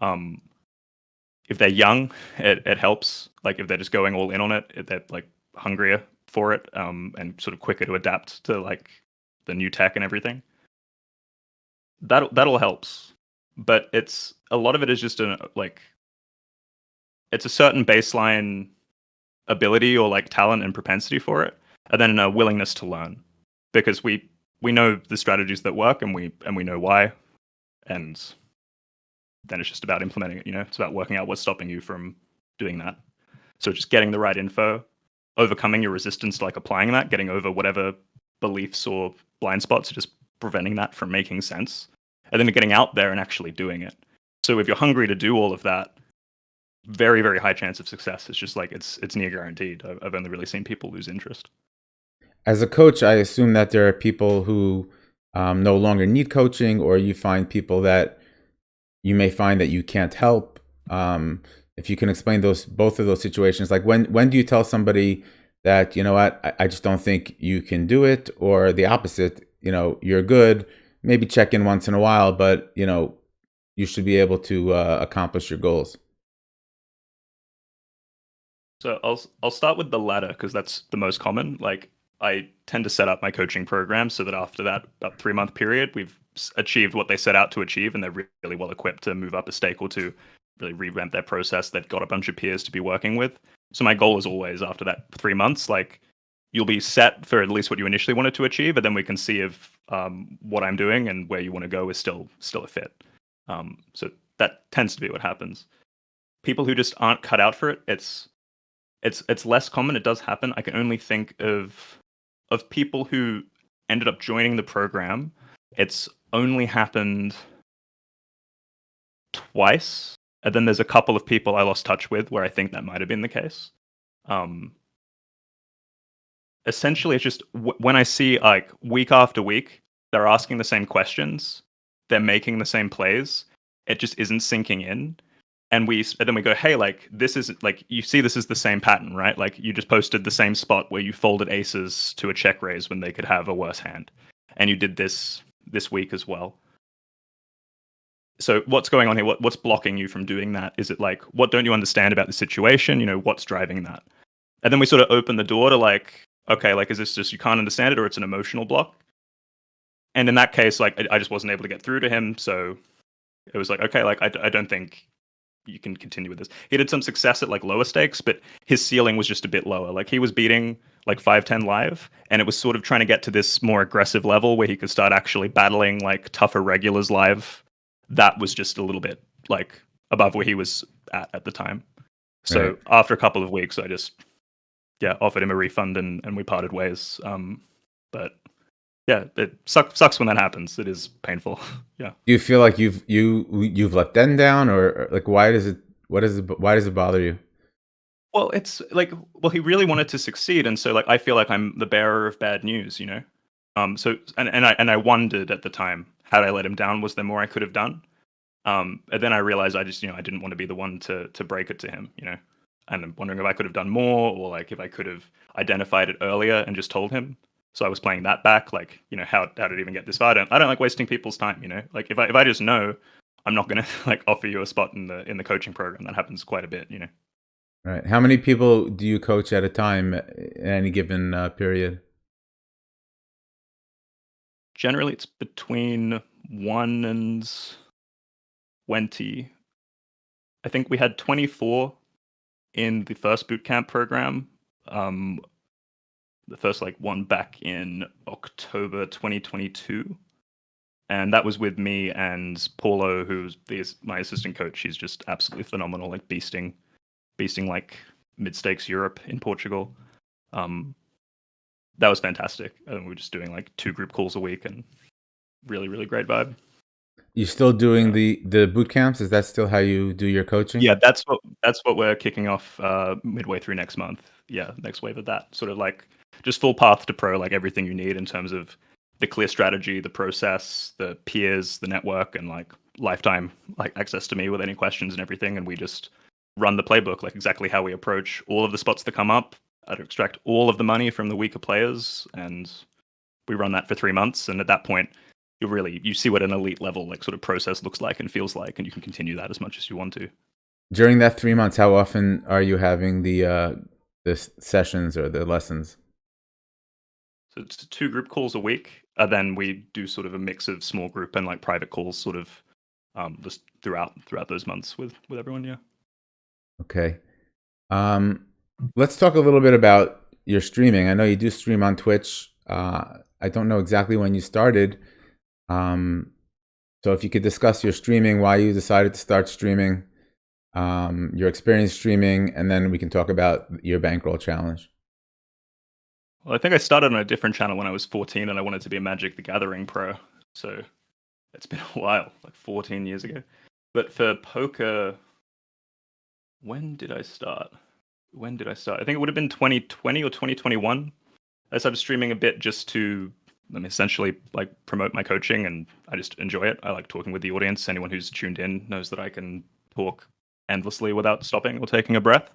Um, if they're young, it helps. Like if they're just going all in on it, they're like hungrier for it, and sort of quicker to adapt to like the new tech and everything. That all helps, but it's a lot of it is just like it's a certain baseline ability or like talent and propensity for it, and then a willingness to learn because we know the strategies that work and we know why, and then it's just about implementing it. You know, it's about working out what's stopping you from doing that. So just getting the right info, overcoming your resistance to like applying that, getting over whatever beliefs or blind spots, just preventing that from making sense, and then getting out there and actually doing it. So if you're hungry to do all of that, very very high chance of success. It's just like it's near guaranteed. I've only really seen people lose interest. As a coach, I assume that there are people who no longer need coaching, or you find people that you may find that you can't help. If you can explain those both of those situations, like when do you tell somebody that you know what I just don't think you can do it, or the opposite, you know you're good, maybe check in once in a while, but you know you should be able to accomplish your goals. So I'll start with the latter because that's the most common. Like I tend to set up my coaching program so that after that about 3 month period, we've achieved what they set out to achieve, and they're really well equipped to move up a stake or two, really revamp their process. They've got a bunch of peers to be working with. So my goal is always after that 3 months, like you'll be set for at least what you initially wanted to achieve, and then we can see if what I'm doing and where you want to go is still a fit. So that tends to be what happens. People who just aren't cut out for it, it's less common. It does happen. I can only think of people who ended up joining the program. It's only happened twice, and then there's a couple of people I lost touch with where I think that might have been the case. Um, Essentially, it's just when I see like week after week, they're asking the same questions, they're making the same plays. It just isn't sinking in, and then we go, hey, like this is like you see this is the same pattern, right? Like you just posted the same spot where you folded aces to a check raise when they could have a worse hand, and you did this week as well. So what's going on here? What's blocking you from doing that? Is it like what don't you understand about the situation? You know, what's driving that? And then we sort of open the door to like, okay, like is this just you can't understand it or it's an emotional block? And in that case, like I just wasn't able to get through to him, so it was like, okay, like I don't think you can continue with this. He did some success at like lower stakes, but his ceiling was just a bit lower. Like he was beating like 5-10 live, and it was sort of trying to get to this more aggressive level where he could start actually battling like tougher regulars live. That was just a little bit like above where he was at the time. Right. So after a couple of weeks, I just offered him a refund and we parted ways. But yeah, it sucks when that happens. It is painful. Yeah. Do you feel like you've let them down, or like why does it bother you? Well, it's like, well, he really wanted to succeed, and so like I feel like I'm the bearer of bad news, you know. So and I wondered at the time, had I let him down, was there more I could have done? And then I realized I just, I didn't want to be the one to break it to him, you know. And I'm wondering if I could have done more, or like if I could have identified it earlier and just told him. So I was playing that back, like, how did it even get this far? I don't like wasting people's time, you know. Like if I just know, I'm not gonna like offer you a spot in the coaching program. That happens quite a bit, you know. Right. How many people do you coach at a time in any given period? Generally, it's between 1 and 20. I think we had 24 in the first boot camp program, the first like one back in October 2022, and that was with me and Paulo, who's my assistant coach. He's just absolutely phenomenal, like beasting like mid stakes Europe in Portugal. That was fantastic. And we were just doing like 2 group calls a week, and really great vibe. You still doing the boot camps? Is that still how you do your coaching? Yeah, that's what we're kicking off midway through next month. Yeah, next wave of that. Sort of like just full path to pro, like everything you need in terms of the clear strategy, the process, the peers, the network, and like lifetime like access to me with any questions and everything. And we just run the playbook, like exactly how we approach all of the spots that come up. I'd extract all of the money from the weaker players, and we run that for 3 months. And at that point, you see what an elite level like sort of process looks like and feels like, and you can continue that as much as you want to. During that 3 months, how often are you having the sessions or the lessons? So it's 2 group calls a week. Then we do sort of a mix of small group and like private calls, sort of just throughout those months with everyone. Yeah. Okay. Let's talk a little bit about your streaming. I know you do stream on Twitch. I don't know exactly when you started. So if you could discuss your streaming, why you decided to start streaming, your experience streaming, and then we can talk about your bankroll challenge. Well, I think I started on a different channel when I was 14, and I wanted to be a Magic the Gathering pro. So it's been a while, like 14 years ago. But for poker, when did I start? I think it would have been 2020 or 2021. I started streaming a bit just to, essentially like promote my coaching, and I just enjoy it. I like talking with the audience. Anyone who's tuned in knows that I can talk endlessly without stopping or taking a breath.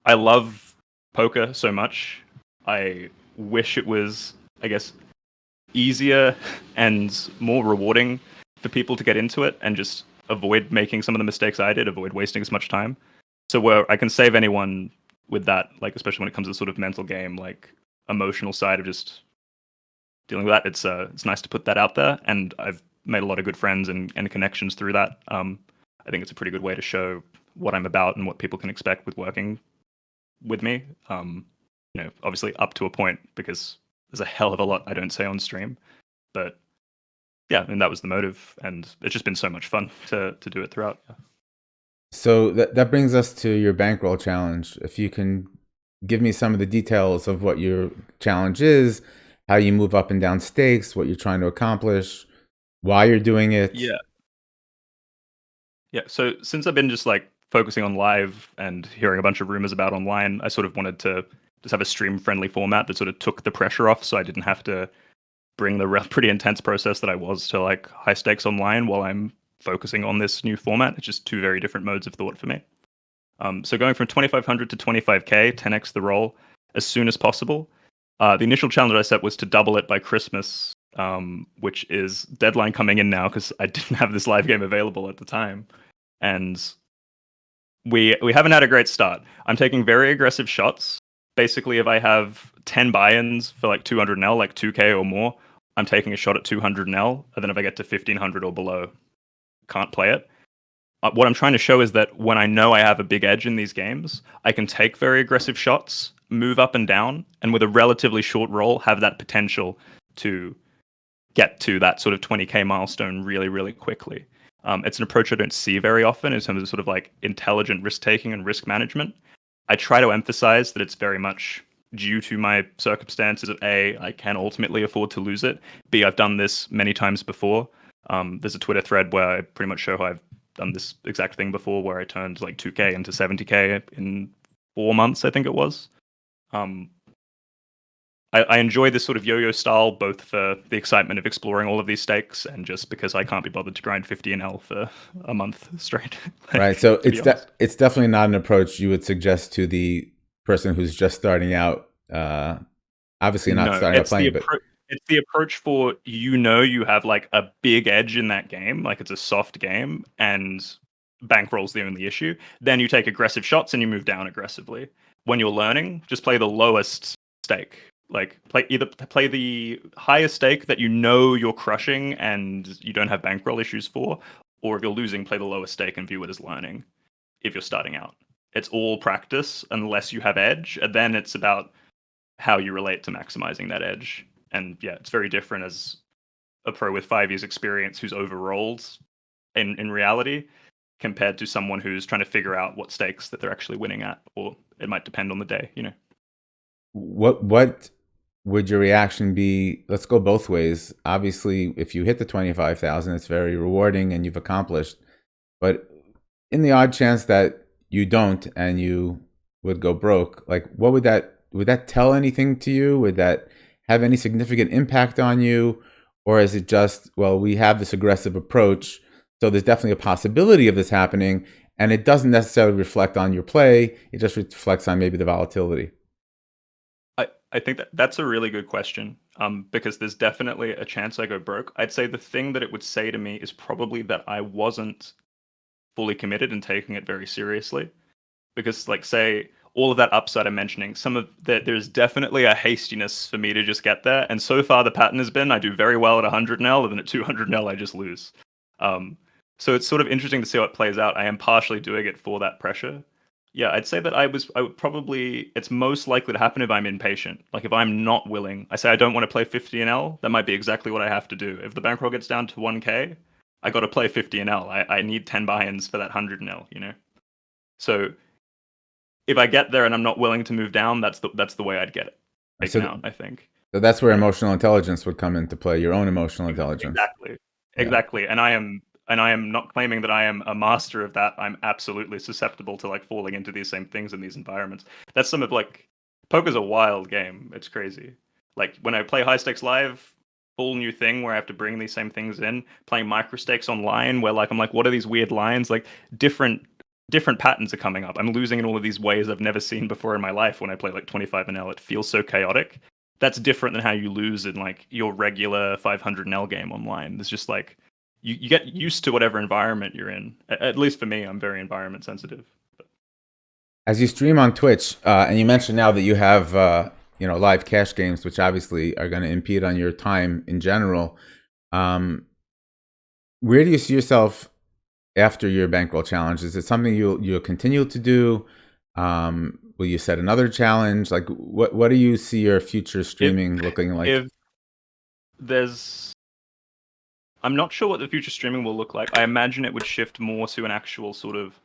I love poker so much. I wish it was, I guess, easier and more rewarding for people to get into it and just avoid making some of the mistakes I did, avoid wasting as much time. So where I can save anyone with that, like especially when it comes to sort of mental game, like emotional side of just dealing with that, it's nice to put that out there, and I've made a lot of good friends and connections through that. I think it's a pretty good way to show what I'm about and what people can expect with working with me. Obviously up to a point, because there's a hell of a lot I don't say on stream, but yeah, and that was the motive, and it's just been so much fun to do it throughout. Yeah. So that brings us to your bankroll challenge. If you can give me some of the details of what your challenge is, how you move up and down stakes, what you're trying to accomplish, why you're doing it. Yeah. So since I've been just like focusing on live and hearing a bunch of rumors about online, I sort of wanted to just have a stream friendly format that sort of took the pressure off, so I didn't have to bring the pretty intense process that I was to like high stakes online while I'm focusing on this new format. It's just 2 very different modes of thought for me. So going from 2,500 to 25k, 10x the roll as soon as possible. The initial challenge I set was to double it by Christmas, which is deadline coming in now because I didn't have this live game available at the time, and we haven't had a great start. I'm taking very aggressive shots. Basically, if I have 10 buy-ins for like 200 L, like 2k or more, I'm taking a shot at 200 L, and then if I get to 1500 or below, can't play it. What I'm trying to show is that when I know I have a big edge in these games, I can take very aggressive shots, move up and down, and with a relatively short roll, have that potential to get to that sort of 20k milestone really quickly. It's an approach I don't see very often in terms of sort of like intelligent risk taking and risk management. I try to emphasize that it's very much due to my circumstances of A, I can ultimately afford to lose it. B, I've done this many times before. There's a Twitter thread where I pretty much show how I've done this exact thing before, where I turned like 2k into 70k in 4 months, I think it was. I enjoy this sort of yo-yo style, both for the excitement of exploring all of these stakes and just because I can't be bothered to grind 50 in L for a month straight. Right. So it's definitely not an approach you would suggest to the person who's just starting out. Obviously not starting out playing, but it's the approach for, you have like a big edge in that game, like it's a soft game, and bankroll's the only issue. Then you take aggressive shots and you move down aggressively. When you're learning, just play the lowest stake. Like play the highest stake that you're crushing and you don't have bankroll issues for, or if you're losing, play the lowest stake and view it as learning if you're starting out. it's all practice unless you have edge, and then it's about how you relate to maximizing that edge. And yeah, it's very different as a pro with 5 years experience who's overrolled in reality compared to someone who's trying to figure out what stakes that they're actually winning at, or it might depend on the day, you know. What would your reaction be? Let's go both ways. Obviously, if you hit the 25,000, it's very rewarding and you've accomplished. But in the odd chance that you don't and you would go broke, like what would that tell anything to you? Would that have any significant impact on you? Or is it just, well, we have this aggressive approach, so there's definitely a possibility of this happening, and it doesn't necessarily reflect on your play, it just reflects on maybe the volatility? I think that's a really good question, because there's definitely a chance I go broke. I'd say the thing that it would say to me is probably that I wasn't fully committed and taking it very seriously. Because, like, say, all of that upside I'm mentioning, some of that, there's definitely a hastiness for me to just get there. And so far, the pattern has been I do very well at 100 L, and then at 200 L, I just lose. Um, so it's sort of interesting to see how it plays out. I am partially doing it for that pressure. Yeah, I'd say that I would probably, it's most likely to happen if I'm impatient. Like if I'm not willing, I say I don't want to play 50 and L, that might be exactly what I have to do. If the bankroll gets down to 1K, I got to play 50 and L. I need 10 buy-ins for that 100 and L, you know? So if I get there and I'm not willing to move down, that's the way I'd get it taken So, out, I think. so that's where emotional intelligence would come into play, your own emotional intelligence. Exactly. Yeah. Exactly. And I am not claiming that I am a master of that. I'm absolutely susceptible to like falling into these same things in these environments. That's some of like poker's a wild game. It's crazy. Like when I play high stakes live, full new thing where I have to bring these same things in, playing micro stakes online where like I'm like, what are these weird lines? Like different patterns are coming up. I'm losing in all of these ways I've never seen before in my life when I play like 25 and L. It feels so chaotic. That's different than how you lose in like your regular 500 L game online. There's just like you get used to whatever environment you're in. At least for me, I'm very environment sensitive. As you stream on Twitch, and you mentioned now that you have live cash games, which obviously are going to impede on your time in general. Where do you see yourself after your bankroll challenge? Is it something you'll continue to do? Will you set another challenge? Like, what do you see your future streaming looking like? If there's, I'm not sure what the future streaming will look like. I imagine it would shift more to an actual sort of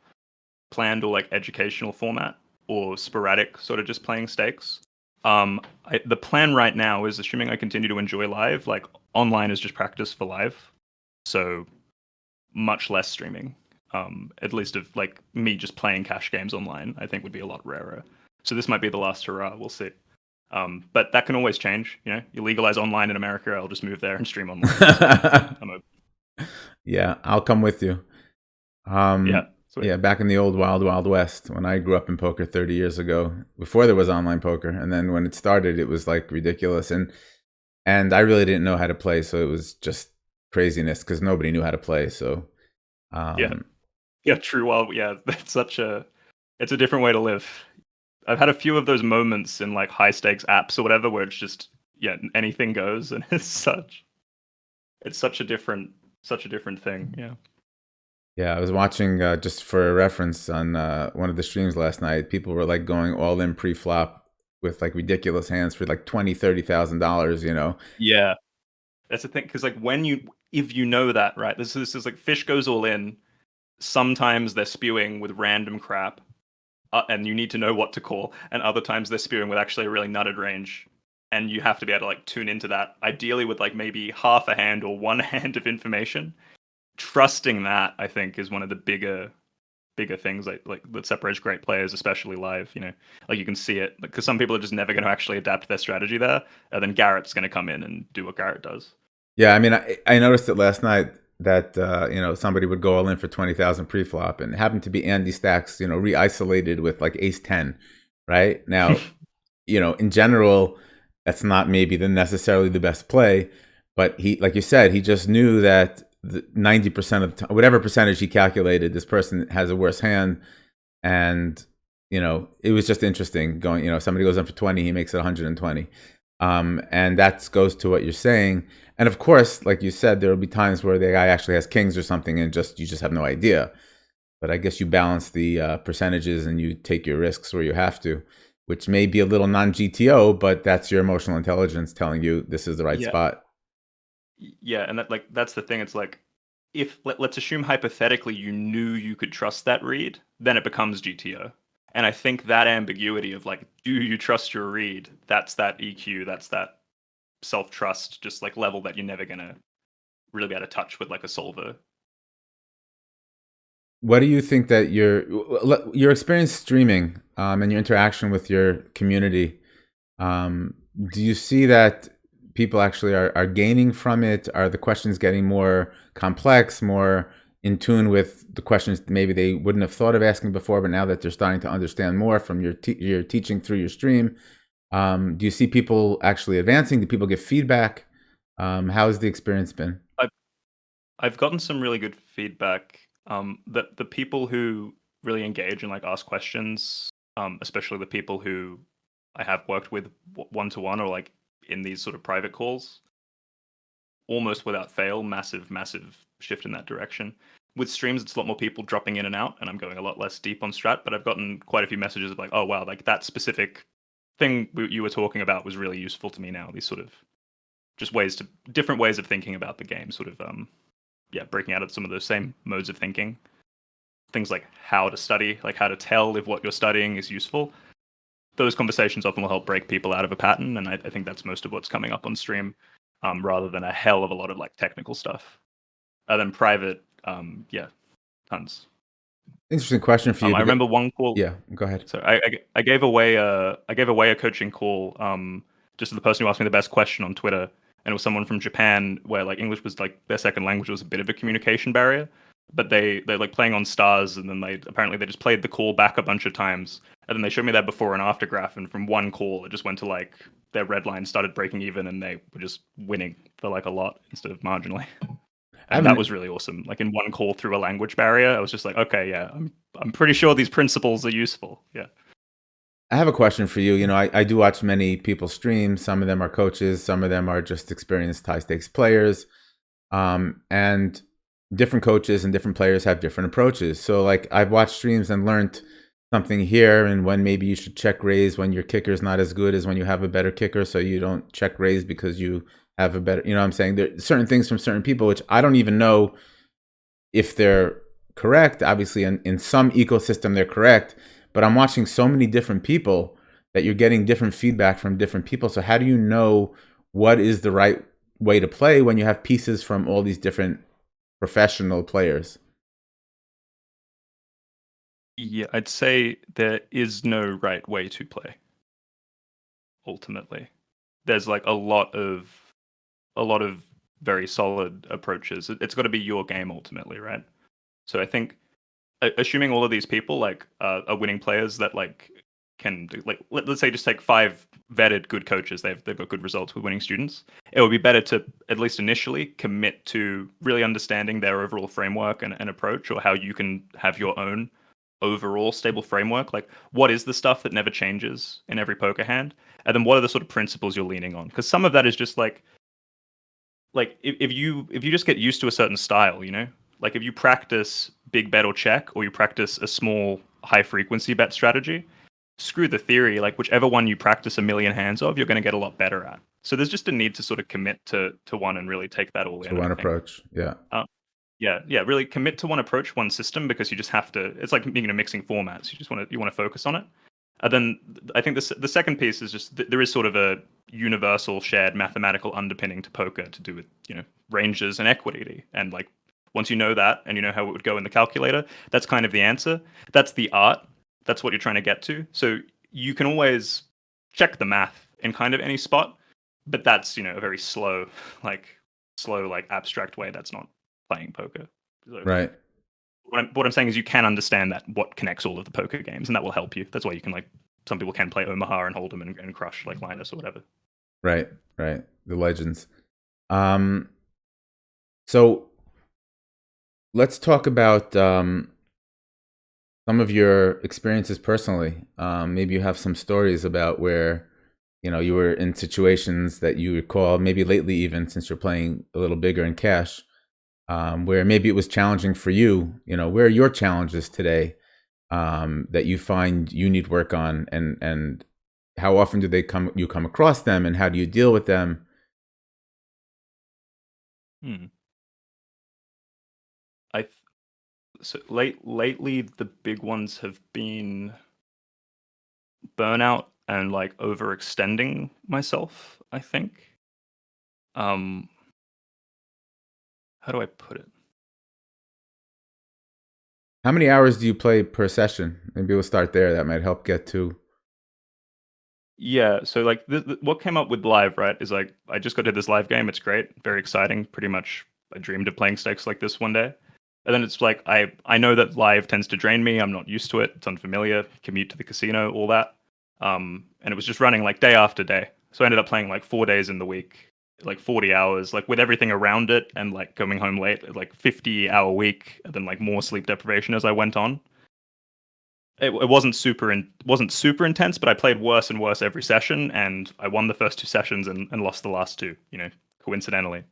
planned or like educational format or sporadic sort of just playing stakes. The plan right now is assuming I continue to enjoy live, like online is just practice for live. So much less streaming. At least of like me just playing cash games online, I think would be a lot rarer. So this might be the last hurrah. We'll see. But that can always change. You know, you legalize online in America, I'll just move there and stream online. So I'm open. Yeah, I'll come with you. Yeah. Sweet. Yeah, back in the old wild, wild west, when I grew up in poker 30 years ago, before there was online poker, and then when it started, it was like ridiculous, and I really didn't know how to play, so it was just craziness because nobody knew how to play. So yeah, true. Well, yeah, it's a different way to live. I've had a few of those moments in like high stakes apps or whatever where it's just anything goes, and it's such a different thing. Yeah. Yeah, I was watching, just for a reference, on one of the streams last night. People were like going all in pre-flop with like ridiculous hands for like $20,000-$30,000. You know? Yeah, that's the thing, because like if you know that, right? This is like fish goes all in. Sometimes they're spewing with random crap, and you need to know what to call. And other times they're spewing with actually a really nutted range, and you have to be able to like tune into that. Ideally, with like maybe half a hand or one hand of information. Trusting that, I think, is one of the bigger things like that separates great players, especially live. You know, like you can see it because some people are just never going to actually adapt their strategy there, and then Garrett's going to come in and do what Garrett does. Yeah, I mean, I noticed it last night that somebody would go all in for 20,000 pre-flop, and it happened to be Andy Stacks, re-isolated with like ace 10, right? Now, in general, that's not maybe necessarily the best play, but he, like you said, he just knew that 90% of the time, whatever percentage he calculated, this person has a worse hand. And, it was just interesting going, if somebody goes in for 20, he makes it 120. And that goes to what you're saying. And of course, like you said, there will be times where the guy actually has kings or something and you just have no idea. but I guess you balance the percentages and you take your risks where you have to, which may be a little non-GTO, but that's your emotional intelligence telling you this is the right Yeah, spot. yeah, and that's the thing. It's like if let's assume hypothetically you knew you could trust that read, then it becomes GTO. And I think that ambiguity of like, do you trust your read? That's that EQ. That's that self trust, just like level that you're never gonna really be able to touch with like a solver. What do you think that your experience streaming and your interaction with your community, do you see that people actually are gaining from it? Are the questions getting more complex, more in tune with the questions maybe they wouldn't have thought of asking before, but now that they're starting to understand more from your teaching through your stream? Do you see people actually advancing? Do people give feedback? How has the experience been? I've I've gotten some really good feedback. The people who really engage and like ask questions, especially the people who I have worked with one to one or like in these sort of private calls, almost without fail, massive shift in that direction. With streams, it's a lot more people dropping in and out, and I'm going a lot less deep on strat. But I've gotten quite a few messages of like, oh wow, like that specific thing you were talking about was really useful to me now. These sort of just different ways of thinking about the game, sort of yeah, breaking out of some of those same modes of thinking. Things like how to study, like how to tell if what you're studying is useful. Those conversations often will help break people out of a pattern, and I think that's most of what's coming up on stream, rather than a hell of a lot of like technical stuff. And then private, yeah, tons. Interesting question for you. I remember one call. Yeah, go ahead. So I gave away a coaching call just to the person who asked me the best question on Twitter, and it was someone from Japan where like English was like their second language, was a bit of a communication barrier, but they're like playing on stars, and then they just played the call back a bunch of times, and then they showed me that before and after graph, and from one call it just went to like their red line started breaking even, and they were just winning for like a lot instead of marginally. And that was really awesome. Like in one call through a language barrier, I was just like, okay, yeah, I'm pretty sure these principles are useful. Yeah. I have a question for you. You know, I do watch many people stream. Some of them are coaches. Some of them are just experienced high stakes players. And different coaches and different players have different approaches. So like I've watched streams and learned something here, and when maybe you should check raise when your kicker is not as good as when you have a better kicker. So you don't check raise because you have a better, you know what I'm saying? There are certain things from certain people, which I don't even know if they're correct. Obviously, in some ecosystem, they're correct. But I'm watching so many different people that you're getting different feedback from different people. So how do you know what is the right way to play when you have pieces from all these different professional players? Yeah, I'd say there is no right way to play. Ultimately, there's like a lot of very solid approaches. It's got to be your game ultimately, right? So I think assuming all of these people like are winning players that like can do, like let's say just take 5 vetted good coaches, they've got good results with winning students, it would be better to at least initially commit to really understanding their overall framework and approach, or how you can have your own overall stable framework. Like what is the stuff that never changes in every poker hand, and then what are the sort of principles you're leaning on, because some of that is just like if you just get used to a certain style, you know, like if you practice big bet or check, or you practice a small high frequency bet strategy, screw the theory. Like whichever one you practice a million hands of, you're going to get a lot better at. So there's just a need to sort of commit to one and really take that all in. To one approach, yeah. Yeah, really commit to one approach, one system, because you just have to. It's like being mixing formats. You want to focus on it. And then I think the second piece is just there is sort of a universal shared mathematical underpinning to poker to do with, you know, ranges and equity. And like once you know that and you know how it would go in the calculator, that's kind of the answer. That's the art. That's what you're trying to get to. So you can always check the math in kind of any spot, but that's, you know, a very slow like abstract way. That's not playing poker. So Right. what I'm saying is you can understand that what connects all of the poker games, and that will help you. That's why you can, like, some people can play Omaha and Hold'em and crush like Linus or whatever. Right. The legends. So let's talk about some of your experiences personally. Maybe you have some stories about where, you know, you were in situations that you recall, maybe lately even, since you're playing a little bigger in cash, where maybe it was challenging for you. Where are your challenges today that you find you need work on, and how often do you come across them, and how do you deal with them? Hmm. I th- so lately the big ones have been burnout and like overextending myself, I think. Um how do I put it? How many hours do you play per session? Maybe we'll start there. That might help get to. Yeah, so like what came up with live, right, is like I just got to this live game. It's great, very exciting. Pretty much, I dreamed of playing stakes like this one day. And then it's like I know that live tends to drain me. I'm not used to it. It's unfamiliar. Commute to the casino, all that. And it was just running like day after day. So I ended up playing like 4 days in the week, like 40 hours, like with everything around it, and like coming home late, like 50-hour week, and then like more sleep deprivation as I went on. It wasn't super intense, but I played worse and worse every session, and I won the first two sessions and lost the last two. Coincidentally,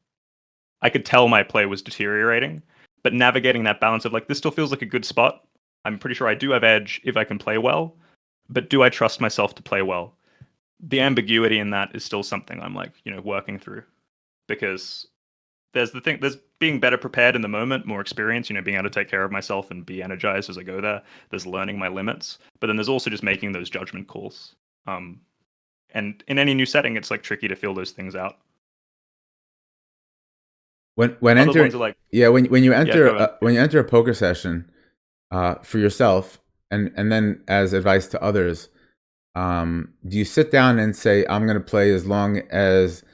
I could tell my play was deteriorating, but navigating that balance of like this still feels like a good spot. I'm pretty sure I do have edge if I can play well, but do I trust myself to play well? The ambiguity in that is still something I'm like working through, because there's being better prepared in the moment, more experience, being able to take care of myself and be energized as I go there. There's learning my limits, but then there's also just making those judgment calls. And in any new setting, it's like tricky to feel those things out. When Other entering, ones are like, yeah, when you yeah, enter go ahead. when you enter a poker session, for yourself, and then as advice to others, do you sit down and say, I'm going to play as long as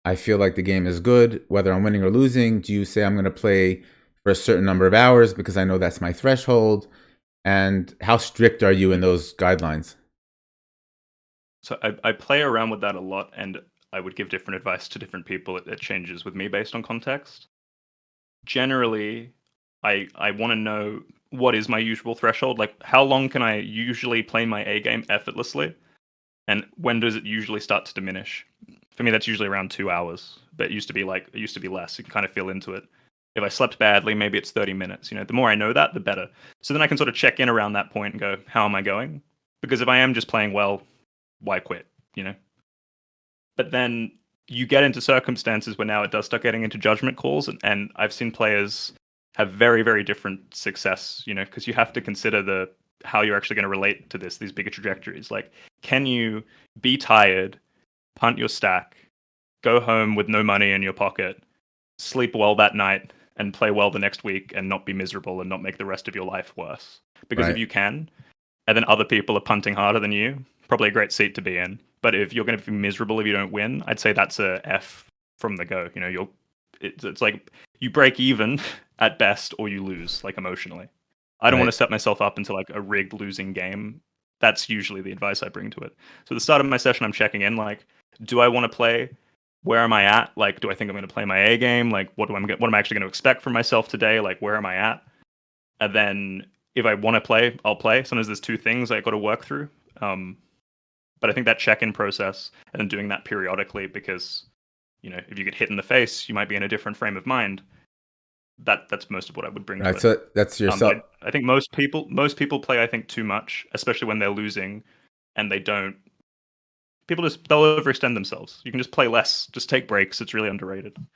I feel like the game is good, whether I'm winning or losing? Do you say I'm going to play for a certain number of hours because I know that's my threshold? And how strict are you in those guidelines? So I play around with that a lot, and I would give different advice to different people. It changes with me based on context. Generally, I want to know what is my usual threshold. Like, how long can I usually play my A game effortlessly, and when does it usually start to diminish? For me, that's usually around 2 hours. But it used to be less. You can kind of feel into it. If I slept badly, maybe it's 30 minutes. The more I know that, the better. So then I can sort of check in around that point and go, how am I going? Because if I am just playing well, why quit? You know. But then you get into circumstances where now it does start getting into judgment calls, and I've seen players have very, very different success, because you have to consider how you're actually going to relate to these bigger trajectories. Like, can you be tired, punt your stack, go home with no money in your pocket, sleep well that night, and play well the next week, and not be miserable and not make the rest of your life worse? Because if Right. you can, and then other people are punting harder than you, probably a great seat to be in. But if you're going to be miserable if you don't win, I'd say that's a F from the go. It's like you break even at best, or you lose, like, emotionally. I don't want Right. to set myself up into like a rigged losing game. That's usually the advice I bring to it. So at the start of my session, I'm checking in, like, do I want to play? Where am I at? Like, do I think I'm going to play my A game? Like, what am I actually going to expect from myself today? Like, where am I at? And then if I want to play, I'll play. Sometimes there's two things I got to work through. Um, but I think that check-in process and then doing that periodically, because if you get hit in the face, you might be in a different frame of mind. That's most of what I would bring to Right. it. So that's yourself. I think most people play, I think, too much, especially when they're losing, and they don't. They'll overextend themselves. You can just play less, just take breaks. It's really underrated. But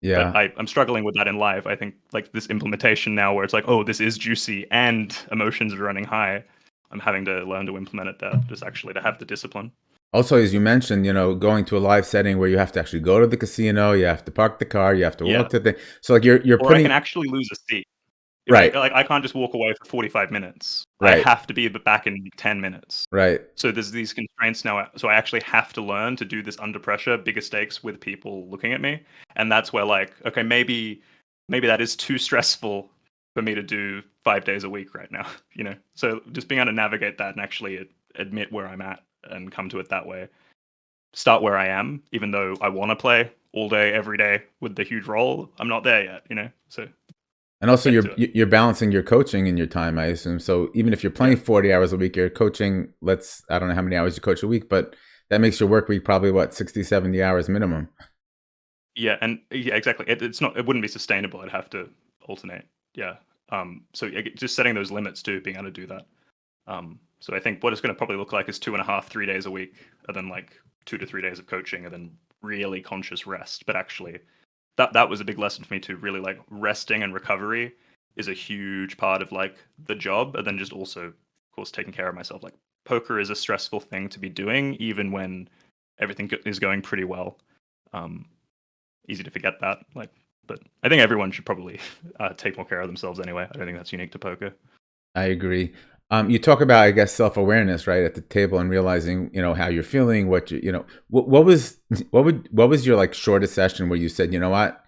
Yeah. I'm struggling with that in live. I think like this implementation now, where it's like, oh, this is juicy and emotions are running high. I'm having to learn to implement it there, just actually to have the discipline. Also, as you mentioned, going to a live setting where you have to actually go to the casino, you have to park the car, you have to Yeah, walk to the. So like you're or I can putting. actually lose a seat. If I Right. like, I can't just walk away for 45 minutes. I Right. have to be back in 10 minutes. Right. So there's these constraints now. So I actually have to learn to do this under pressure, bigger stakes with people looking at me, and that's where, like, okay, maybe that is too stressful for me to do 5 days a week right now. So just being able to navigate that and actually admit where I'm at and come to it that way. Start where I am, even though I want to play all day, every day with the huge role. I'm not there yet. So And also, getting you're to it. you're balancing your coaching in your time, I assume. So even if you're Yeah. playing 40 hours a week, you're coaching. I don't know how many hours you coach a week, but that makes your work week probably what 60, 70 hours minimum. Yeah, and yeah, exactly. It's not. It wouldn't be sustainable. I'd have to alternate. Yeah. So yeah, just setting those limits too, being able to do that. So I think what it's going to probably look like is 2.5, 3 days a week, and then like 2 to 3 days of coaching, and then really conscious rest. But actually, that was a big lesson for me too. Really, like resting and recovery is a huge part of like the job, and then just also, of course, taking care of myself. Like poker is a stressful thing to be doing, even when everything is going pretty well. Um, Easy to forget that. Like, but I think everyone should probably take more care of themselves anyway. I don't think that's unique to poker. I agree. You talk about, I guess, self-awareness, right, at the table and realizing, how you're feeling, what was, what was your like shortest session where you said, you know what,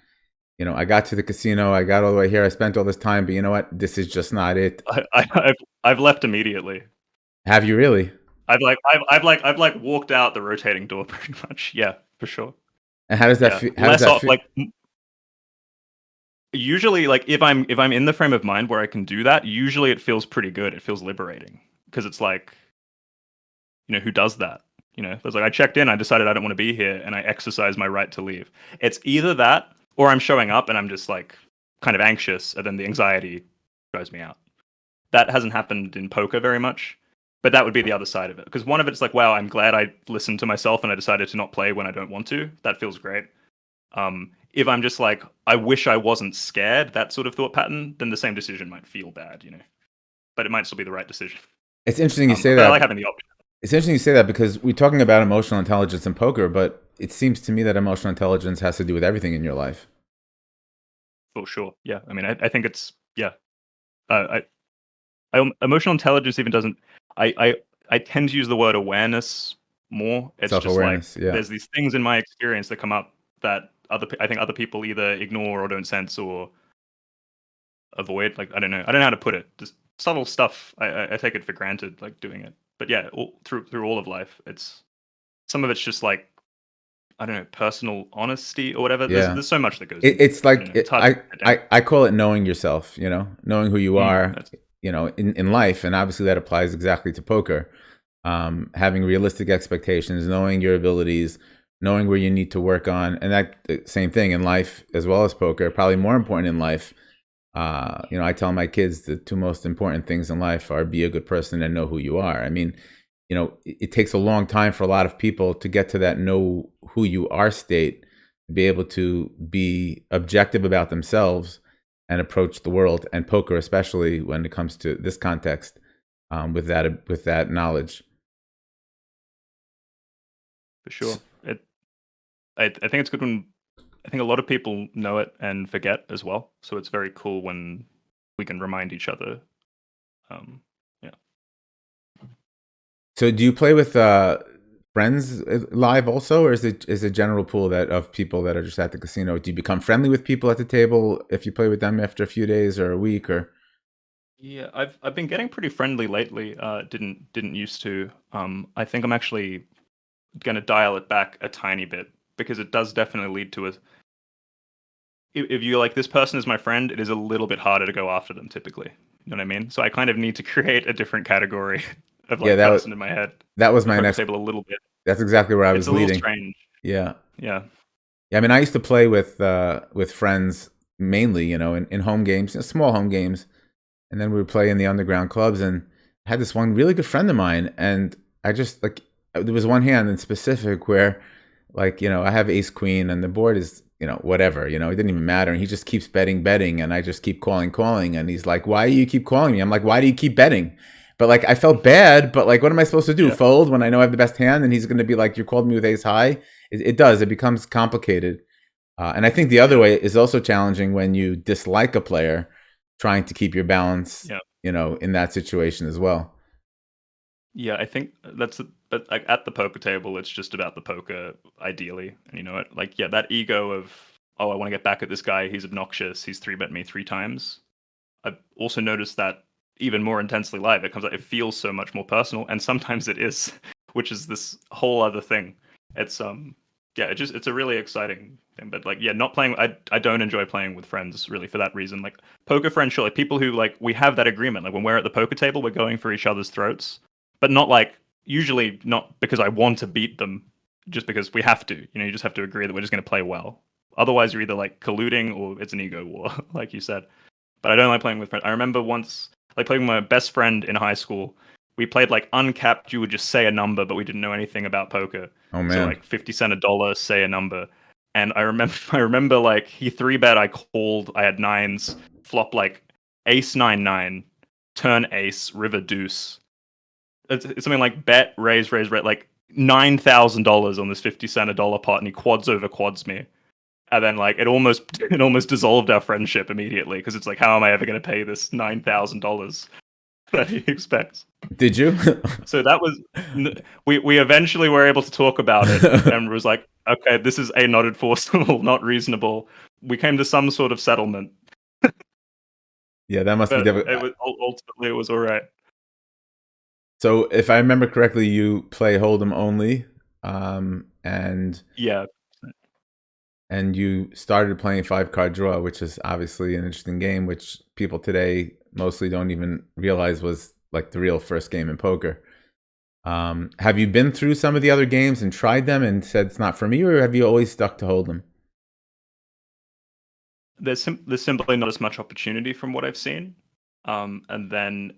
I got to the casino, I got all the way here, I spent all this time, but you know what, this is just not it. I've left immediately. Have you really? I've walked out the rotating door pretty much. Yeah, for sure. And how does that Yeah, feel? How does less that off feel? like usually like if I'm in the frame of mind where I can do that, usually it feels pretty good. It feels liberating because it's like, who does that? It's like I checked in, I decided I don't want to be here, and I exercise my right to leave. It's either that or I'm showing up and I'm just like kind of anxious, and then the anxiety drives me out. That hasn't happened in poker very much, but that would be the other side of it. Because one of it's like, wow, I'm glad I listened to myself and I decided to not play when I don't want to. That feels great. If I'm just like, I wish I wasn't scared, that sort of thought pattern, then the same decision might feel bad. But it might still be the right decision. It's interesting you say But I that. like having the option. It's interesting you say that because we're talking about emotional intelligence in poker, but it seems to me that emotional intelligence has to do with everything in your life. For sure. Yeah. I mean, I think it's, yeah. Emotional intelligence even doesn't, I tend to use the word awareness more. It's just like, Self-awareness, yeah. there's these things in my experience that come up that I think other people either ignore or don't sense or avoid. Like, I don't know how to put it. Just subtle stuff. I take it for granted, like doing it. But yeah, through all of life, it's some of it's just like, I don't know, personal honesty or whatever. There's Yeah. there's so much that goes It, into it's it. like It's hard to put it down. I call it knowing yourself, knowing who you are, That's in life. And obviously that applies exactly to poker. Having realistic expectations, knowing your abilities, knowing where you need to work on. And that same thing in life as well as poker, probably more important in life. I tell my kids the two most important things in life are be a good person and know who you are. I mean, it takes a long time for a lot of people to get to that know who you are state, to be able to be objective about themselves and approach the world and poker, especially when it comes to this context, with that knowledge. for sure. I think it's good when I think a lot of people know it and forget as well. So it's very cool when we can remind each other. Yeah. So, do you play with friends live also, or is it general pool that of people that are just at the casino? Do you become friendly with people at the table if you play with them after a few days or a week? Or Yeah, I've been getting pretty friendly lately. Didn't used to. I think I'm actually gonna dial it back a tiny bit because it does definitely lead to a. If you're like this person is my friend, it is a little bit harder to go after them typically. You know what I mean? So I kind of need to create a different category of yeah, like person in my head. that was The my poker next. table a little bit. That's exactly where I It's was a little leading. strange. Yeah. Yeah. Yeah, I mean, I used to play with friends mainly, in home games, small home games, and then we would play in the underground clubs. And I had this one really good friend of mine, and I just like there was one hand in specific where, like, I have ace queen, and the board is whatever, it didn't even matter, and he just keeps betting, and I just keep calling, and he's like, "Why do you keep calling me?" I'm like, "Why do you keep betting?" But like I felt bad, but like, what am I supposed to do? Yeah. Fold when I know I have the best hand, and he's going to be like, "You called me with ace high." It does. It becomes complicated. And I think the other Yeah. way is also challenging when you dislike a player, trying to keep your balance, Yeah. in that situation as well. Yeah, I think but like at the poker table, it's just about the poker, ideally. And like, yeah, that ego of, oh, I want to get back at this guy. He's obnoxious. He's 3-bet me 3 times. I've also noticed that even more intensely live. It feels so much more personal, and sometimes it is, which is this whole other thing. It's yeah, it's a really exciting thing. But like, yeah, not playing. I don't enjoy playing with friends really for that reason. Like poker friends, sure, like people who like we have that agreement. Like when we're at the poker table, we're going for each other's throats, but not like usually not because I want to beat them, just because we have to. You just have to agree that we're just going to play well. Otherwise, you're either like colluding or it's an ego war, like you said. But I don't like playing with friends. I remember once like playing with my best friend in high school. We played like uncapped. You would just say a number, but we didn't know anything about poker. Oh So man. like 50 cent a dollar, say a number. And I remember, I remember like he three bet. I called. I had nines. Flop like ace 9 9, turn ace, river deuce. It's something like bet, raise, like $9,000 on this 50 cent a dollar pot, and he quads over quads me. And then like it almost dissolved our friendship immediately because it's like, how am I ever going to pay this $9,000 that he expects? Did you? So that was we eventually were able to talk about it and was like, okay, this is not enforceable, not reasonable. We came to some sort of settlement, Yeah, that must be but it difficult. was ultimately it was all right. So if I remember correctly, you play Hold'em only, Yeah, and you started playing five card draw, which is obviously an interesting game, which people today mostly don't even realize was like the real first game in poker. Have you been through some of the other games and tried them and said it's not for me, or have you always stuck to Hold'em? there's simply not as much opportunity from what I've seen. And then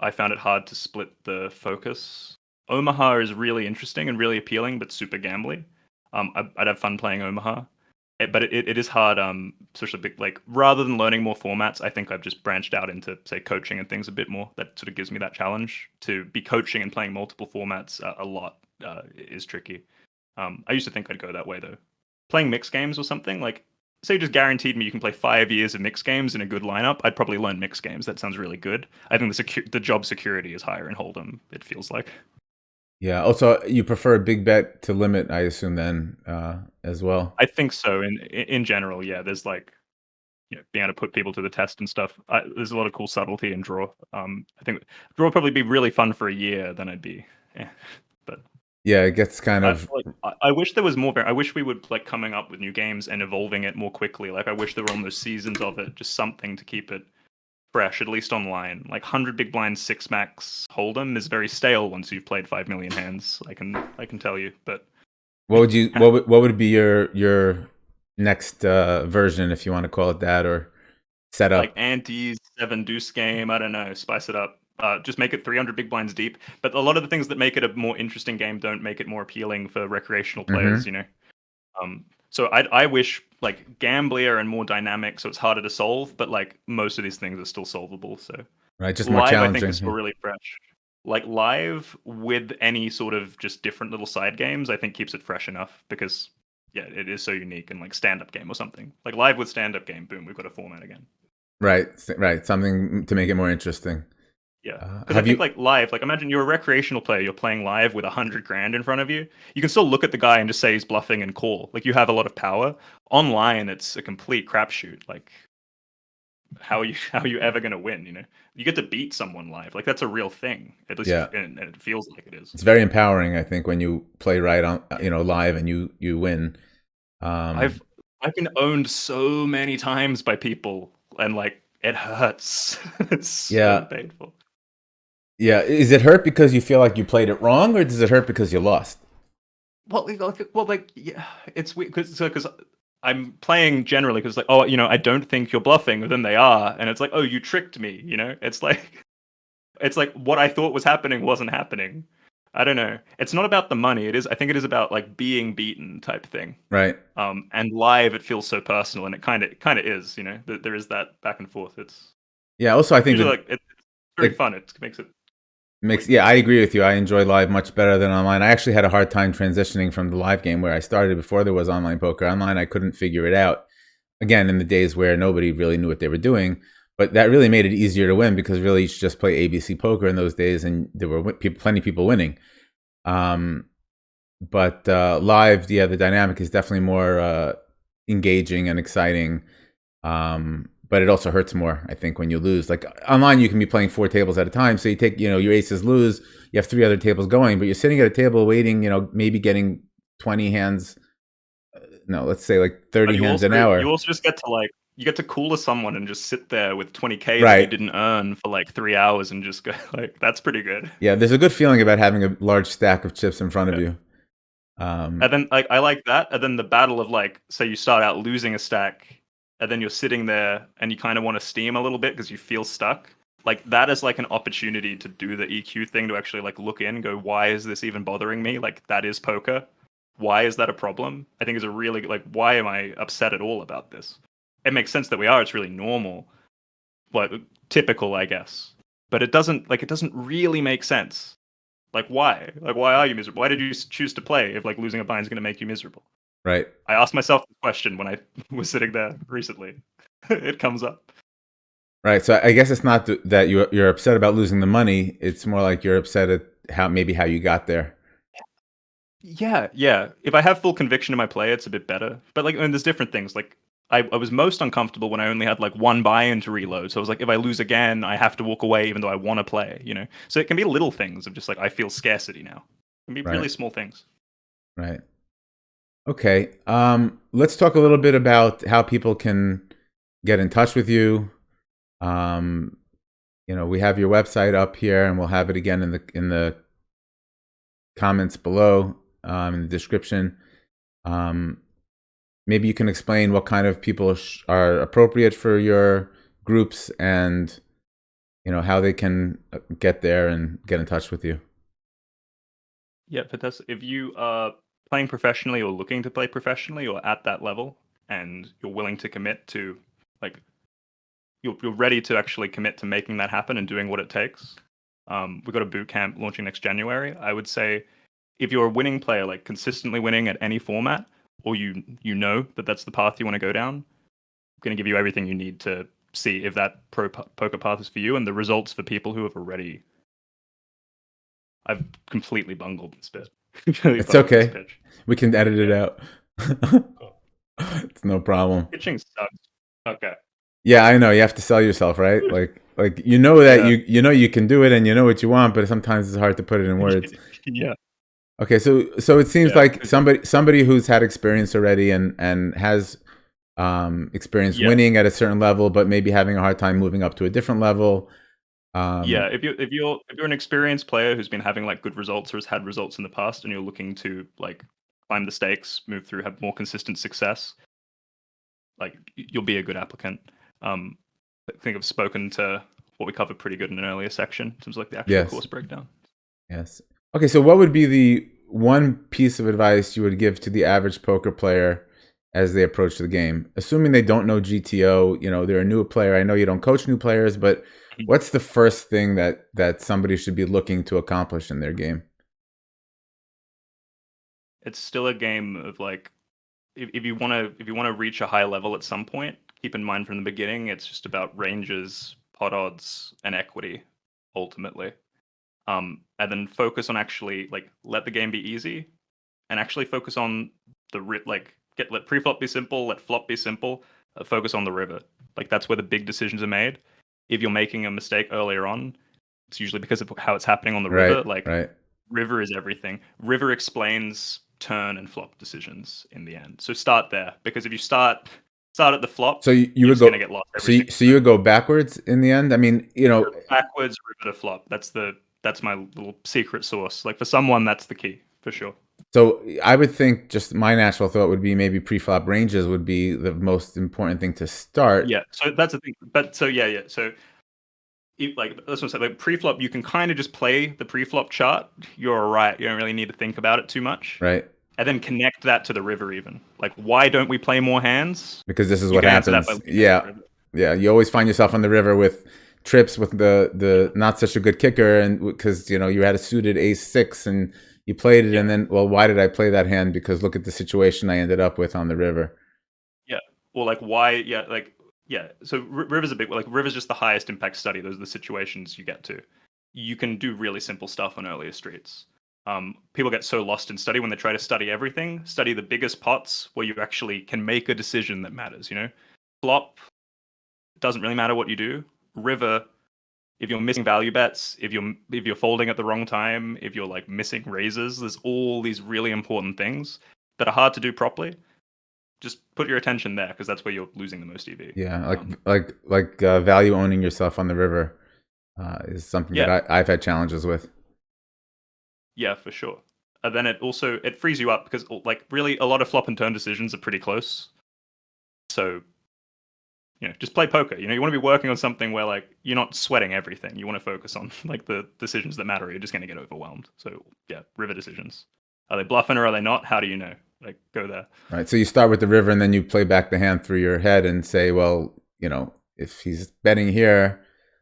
I found it hard to split the focus. Omaha is really interesting and really appealing, but super gambly. I'd have fun playing Omaha, but it is hard. Especially big, like rather than learning more formats, I think I've just branched out into say coaching and things a bit more. That sort of gives me that challenge to be coaching and playing multiple formats a lot is tricky. I used to think I'd go that way though. Playing mixed games or something like say you just guaranteed me you can play 5 years of mixed games in a good lineup, I'd probably learn mixed games. That sounds really good. I think the job security is higher in Hold'em. It feels like. Yeah. Also, you prefer a big bet to limit, I assume, then as well. I think so. In general, yeah. There's like being able to put people to the test and stuff. There's a lot of cool subtlety in draw. I think draw would probably be really fun for a year. Then I'd be, but Yeah, it gets kind of I wish there was more. I wish we would like coming up with new games and evolving it more quickly. Like I wish there were almost seasons of it, just something to keep it fresh, at least online. Like 100 big blinds, six max Hold'em is very stale once you've played 5 million hands. I can tell you. But what would be your next version, if you want to call it that, or like setup? antes, seven deuce game. I don't know. Spice it up. Just make it 300 big blinds deep. But a lot of the things that make it a more interesting game don't make it more appealing for recreational players. Mm-hmm. You know. So I wish like gamblier and more dynamic, so it's harder to solve. But like most of these things are still solvable. So Right, just more live, I think, is challenging. still Yeah. really fresh. Like live with any sort of just different little side games, I think keeps it fresh enough because yeah, it is so unique and like stand up game or something. Like live with stand up game, boom, we've got a format again. Right, right. Something to make it more interesting. Yeah, because I Have think you? like live, like imagine you're a recreational player, you're playing live with 100 grand in front of you. You can still look at the guy and just say he's bluffing and call. Like you have a lot of power. Online, it's a complete crapshoot. Like how are you ever going to win? You know, you get to beat someone live. Like that's a real thing. At least Yeah, and it feels like it is. it's very empowering. I think when you play right on, live and you win. Um, I've I've been owned so many times by people, and like it hurts. It's so yeah, painful. yeah. Is it hurt because you feel like you played it wrong, or does it hurt because you lost? Like yeah, it's weird because I'm playing generally because like oh I don't think you're bluffing, but then they are, and it's like oh you tricked me. It's like what I thought was happening wasn't happening. I don't know. It's not about the money. I think it is about like being beaten type thing. Right. And live it feels so personal, and it kind of is. There is that back and forth. It's Yeah. Also, I think usually that like it's very it fun. It makes it makes. great. Yeah, I agree with you. I enjoy live much better than online. I actually had a hard time transitioning from the live game where I started before there was online poker. Online, I couldn't figure it out. Again, in the days where nobody really knew what they were doing. But that really made it easier to win because really you should just play ABC poker in those days, and there were plenty of people winning. Um, but live, yeah, the dynamic is definitely more engaging and exciting. But it also hurts more, I think, when you lose. Like online, you can be playing four tables at a time. So you take, your aces lose. You have three other tables going, but you're sitting at a table waiting. Maybe getting 20 hands. No, let's say like But 30 hands an you hour. also just get to like you get to cool to someone and just sit there with 20K that you Right. didn't earn for like 3 hours and just go like that's pretty good. Yeah. There's a good feeling about having a large stack of chips in front of Yeah. you. Um, And then like I like that. And then the battle of like, say you start out losing a stack, and then you're sitting there and you kind of want to steam a little bit because you feel stuck. Like that is like an opportunity to do the EQ thing to actually like look in, go, why is this even bothering me? Like that is poker. Why is that a problem? I think is a really like, why am I upset at all about this? It makes sense that we are. It's really normal, like typical, I guess. But it doesn't really make sense. Like why? Like why are you miserable? Why did you choose to play if like losing a bind is going to make you miserable? right. I asked myself the question when I was sitting there recently. It comes up. Right. So I guess it's not that you're upset about losing the money. It's more like you're upset at how you got there. Yeah, yeah. If I have full conviction in my play, it's a bit better. But like, and there's different things. Like, I was most uncomfortable when I only had like one buy-in to reload. So I was like, if I lose again, I have to walk away, even though I want to play. You know. So it can be little things of just like I feel scarcity now. It can be Right. really small things. Right. Okay. Let's talk a little bit about how people can get in touch with you. Um, we have your website up here, and we'll have it again in the comments below, in the description. Um, Maybe you can explain what kind of people are appropriate for your groups, and how they can get there and get in touch with you. Yeah, but that's if you are playing professionally or looking to play professionally or at that level, and you're willing to commit to like you're ready to actually commit to making that happen and doing what it takes. We've got a boot camp launching next January. I would say if you're a winning player, like consistently winning at any format, or you know that that's the path you want to go down, I'm going to give you everything you need to see if that poker path is for you and the results for people who have already. I've completely bungled this bit. Completely It's bungled this okay. pitch. We can edit it Yeah. out. Cool. It's no problem. Pitching sucks. Okay. Yeah, I know. You have to sell yourself, right? Like that Yeah. you can do it, and you know what you want, but sometimes it's hard to put it in words. Yeah. Okay, so it seems Yeah. like somebody who's had experience already and has experience Yeah. winning at a certain level, but maybe having a hard time moving up to a different level. Yeah, if you're an experienced player who's been having like good results or has had results in the past, and you're looking to like climb the stakes, move through, have more consistent success, like you'll be a good applicant. I think I've spoken to what we covered pretty good in an earlier section in terms of like the actual Yes, course breakdown. yes. Okay, so what would be the one piece of advice you would give to the average poker player as they approach the game, assuming they don't know GTO? They're a new player. I know you don't coach new players, but Mhm. what's the first thing that somebody should be looking to accomplish in their game? It's still a game of like if you want to reach a high level at some point, keep in mind from the beginning it's just about ranges, pot odds, and equity ultimately. And then focus on actually like let the game be easy, and actually focus on like let pre-flop be simple, let flop be simple. Focus on the river. Like that's where the big decisions are made. If you're making a mistake earlier on, it's usually because of how it's happening on the Right, river. Like right. river is everything. River explains turn and flop decisions in the end. So start there, because if you start at the flop, So you you're would just gonna go get lost so every you, single so you time. would go backwards in the end. I mean, Backwards river to flop. That's my little secret sauce. Like for someone, that's the key for sure. so I would think just my natural thought would be maybe pre-flop ranges would be the most important thing to start. Yeah. So that's the thing. But so yeah, yeah. So like that's what I said. Like pre-flop, you can kind of just play the pre-flop chart. You're all right. You don't really need to think about it too much. Right? And then connect that to the river even. Like, why don't we play more hands? Because this is You what can answer that by happens. looking at Yeah. the river. Yeah, you always find yourself on the river with trips with the not such a good kicker, and because you had a suited ace 6 and you played it, Yeah. and then, well, why did I play that hand? Because look at the situation I ended up with on the river. Yeah. Or like why? Yeah. Like yeah. So river's a big like river's just the highest impact study. Those are the situations you get to. You can do really simple stuff on earlier streets. People get so lost in study when they try to study everything. Study the biggest pots where you actually can make a decision that matters. Flop doesn't really matter what you do. River, if you're missing value bets, if you're folding at the wrong time, if you're like missing raises, there's all these really important things that are hard to do properly. Just put your attention there because that's where you're losing the most EV. Yeah, like value owning yourself on the river is something that Yeah, I've had challenges with. yeah, for sure. and then it frees you up because like really a lot of flop and turn decisions are pretty close. So just play poker. You want to be working on something where like you're not sweating everything. You want to focus on like the decisions that matter. You're just going to get overwhelmed. So yeah, river decisions. Are they bluffing or are they not? How do you know? Like go there. Right. So you start with the river and then you play back the hand through your head and say, well, if he's betting here,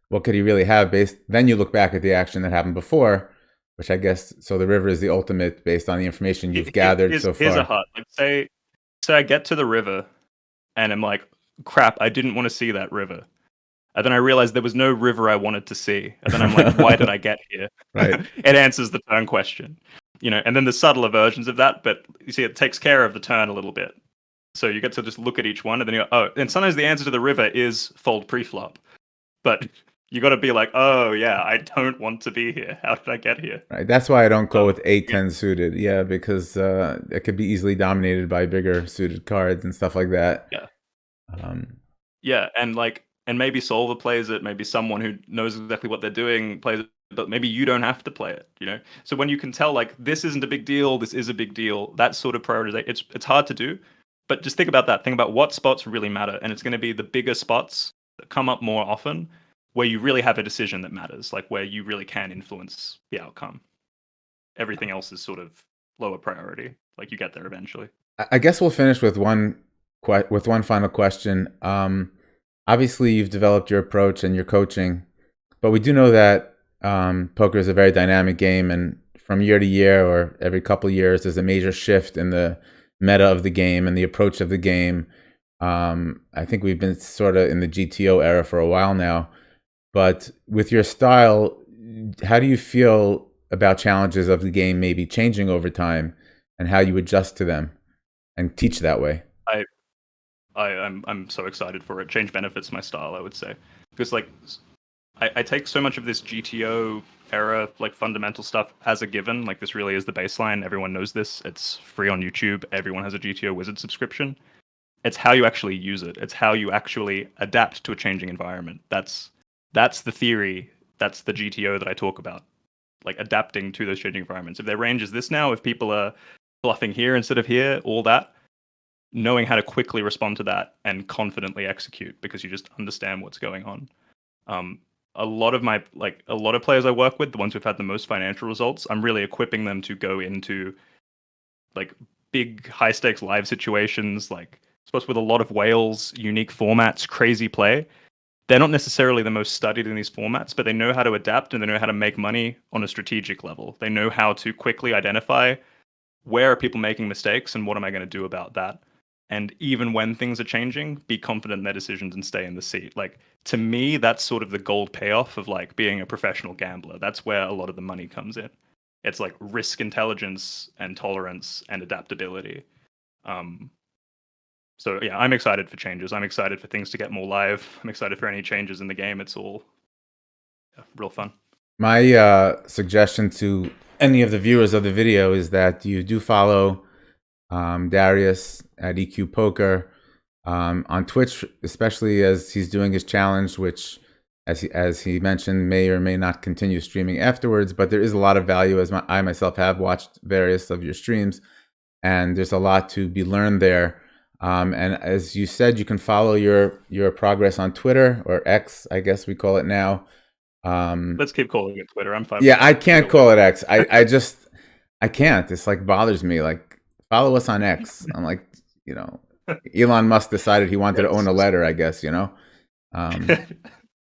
what could he really have based? Then you look back at the action that happened before, which I guess, so the river is the ultimate based on the information you've gathered so far. Here's a hut. Like say I get to the river and I'm like, crap, I didn't want to see that river. And then I realized there was no river I wanted to see. And then I'm like, why did I get here? Right. It answers the turn question. And then there's subtler versions of that, but you see, it takes care of the turn a little bit. So you get to just look at each one, and then you go, oh, and sometimes the answer to the river is fold pre-flop. But you got to be like, oh, yeah, I don't want to be here. How did I get here? Right. That's why I don't go with 8-10 suited. Yeah, because it could be easily dominated by bigger suited cards and stuff like that. Yeah. Yeah, and maybe solver plays it. Maybe someone who knows exactly what they're doing plays it. But maybe you don't have to play it, So when you can tell, like, this isn't a big deal, this is a big deal, that sort of prioritization, it's hard to do. But just think about that. Think about what spots really matter. And it's going to be the bigger spots that come up more often where you really have a decision that matters, like where you really can influence the outcome. Everything else is sort of lower priority. Like you get there eventually. I guess we'll finish with one final question. Obviously, you've developed your approach and your coaching, but we do know that poker is a very dynamic game, and from year to year or every couple of years, there's a major shift in the meta of the game and the approach of the game. I think we've been sort of in the GTO era for a while now, but with your style, how do you feel about challenges of the game maybe changing over time and how you adjust to them and teach that way? I'm so excited for it. Change benefits my style, I would say, because like I take so much of this GTO era, like fundamental stuff as a given. Like this really is the baseline. Everyone knows this. It's free on YouTube. Everyone has a GTO Wizard subscription. It's how you actually use it. It's how you actually adapt to a changing environment. That's the theory. That's the GTO that I talk about. Like adapting to those changing environments. If their range is this now, if people are bluffing here instead of here, all that, knowing how to quickly respond to that and confidently execute because you just understand what's going on. A lot of players I work with, the ones who've had the most financial results, I'm really equipping them to go into like big high stakes live situations, like supposed with a lot of whales, unique formats, crazy play. They're not necessarily the most studied in these formats, but they know how to adapt and they know how to make money on a strategic level. They know how to quickly identify where are people making mistakes and what am I going to do about that. And even when things are changing, be confident in their decisions and stay in the seat. Like, to me, that's sort of the gold payoff of like being a professional gambler. That's where a lot of the money comes in. It's like risk intelligence and tolerance and adaptability. So yeah, I'm excited for changes. I'm excited for things to get more live. I'm excited for any changes in the game. It's all real fun. My suggestion to any of the viewers of the video is that you do follow Darius at EQpoker on Twitch, especially as he's doing his challenge, which, as he mentioned, may or may not continue streaming afterwards. But there is a lot of value, as I myself have watched various of your streams, and there's a lot to be learned there. And as you said, you can follow your progress on Twitter, or X, I guess we call it now. Let's keep calling it Twitter. I'm fine. Yeah, I can't call it X. I can't. It's like bothers me. Like, follow us on X. I'm like, Elon Musk decided he wanted to own a letter, I guess,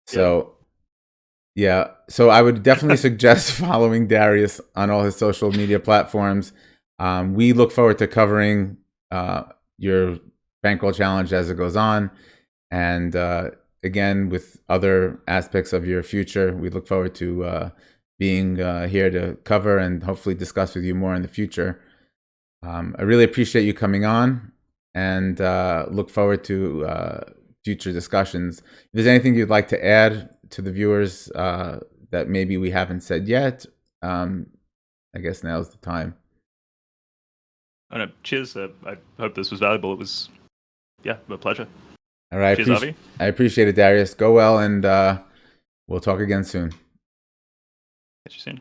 So, yeah. So I would definitely suggest following Darius on all his social media platforms. We look forward to covering your bankroll challenge as it goes on. And again, with other aspects of your future, we look forward to being here to cover and hopefully discuss with you more in the future. I really appreciate you coming on and look forward to future discussions. If there's anything you'd like to add to the viewers that maybe we haven't said yet, I guess now's the time. Cheers. I hope this was valuable. It was, a pleasure. All right. Cheers, Avi. I appreciate it, Darius. Go well, and we'll talk again soon. Catch you soon.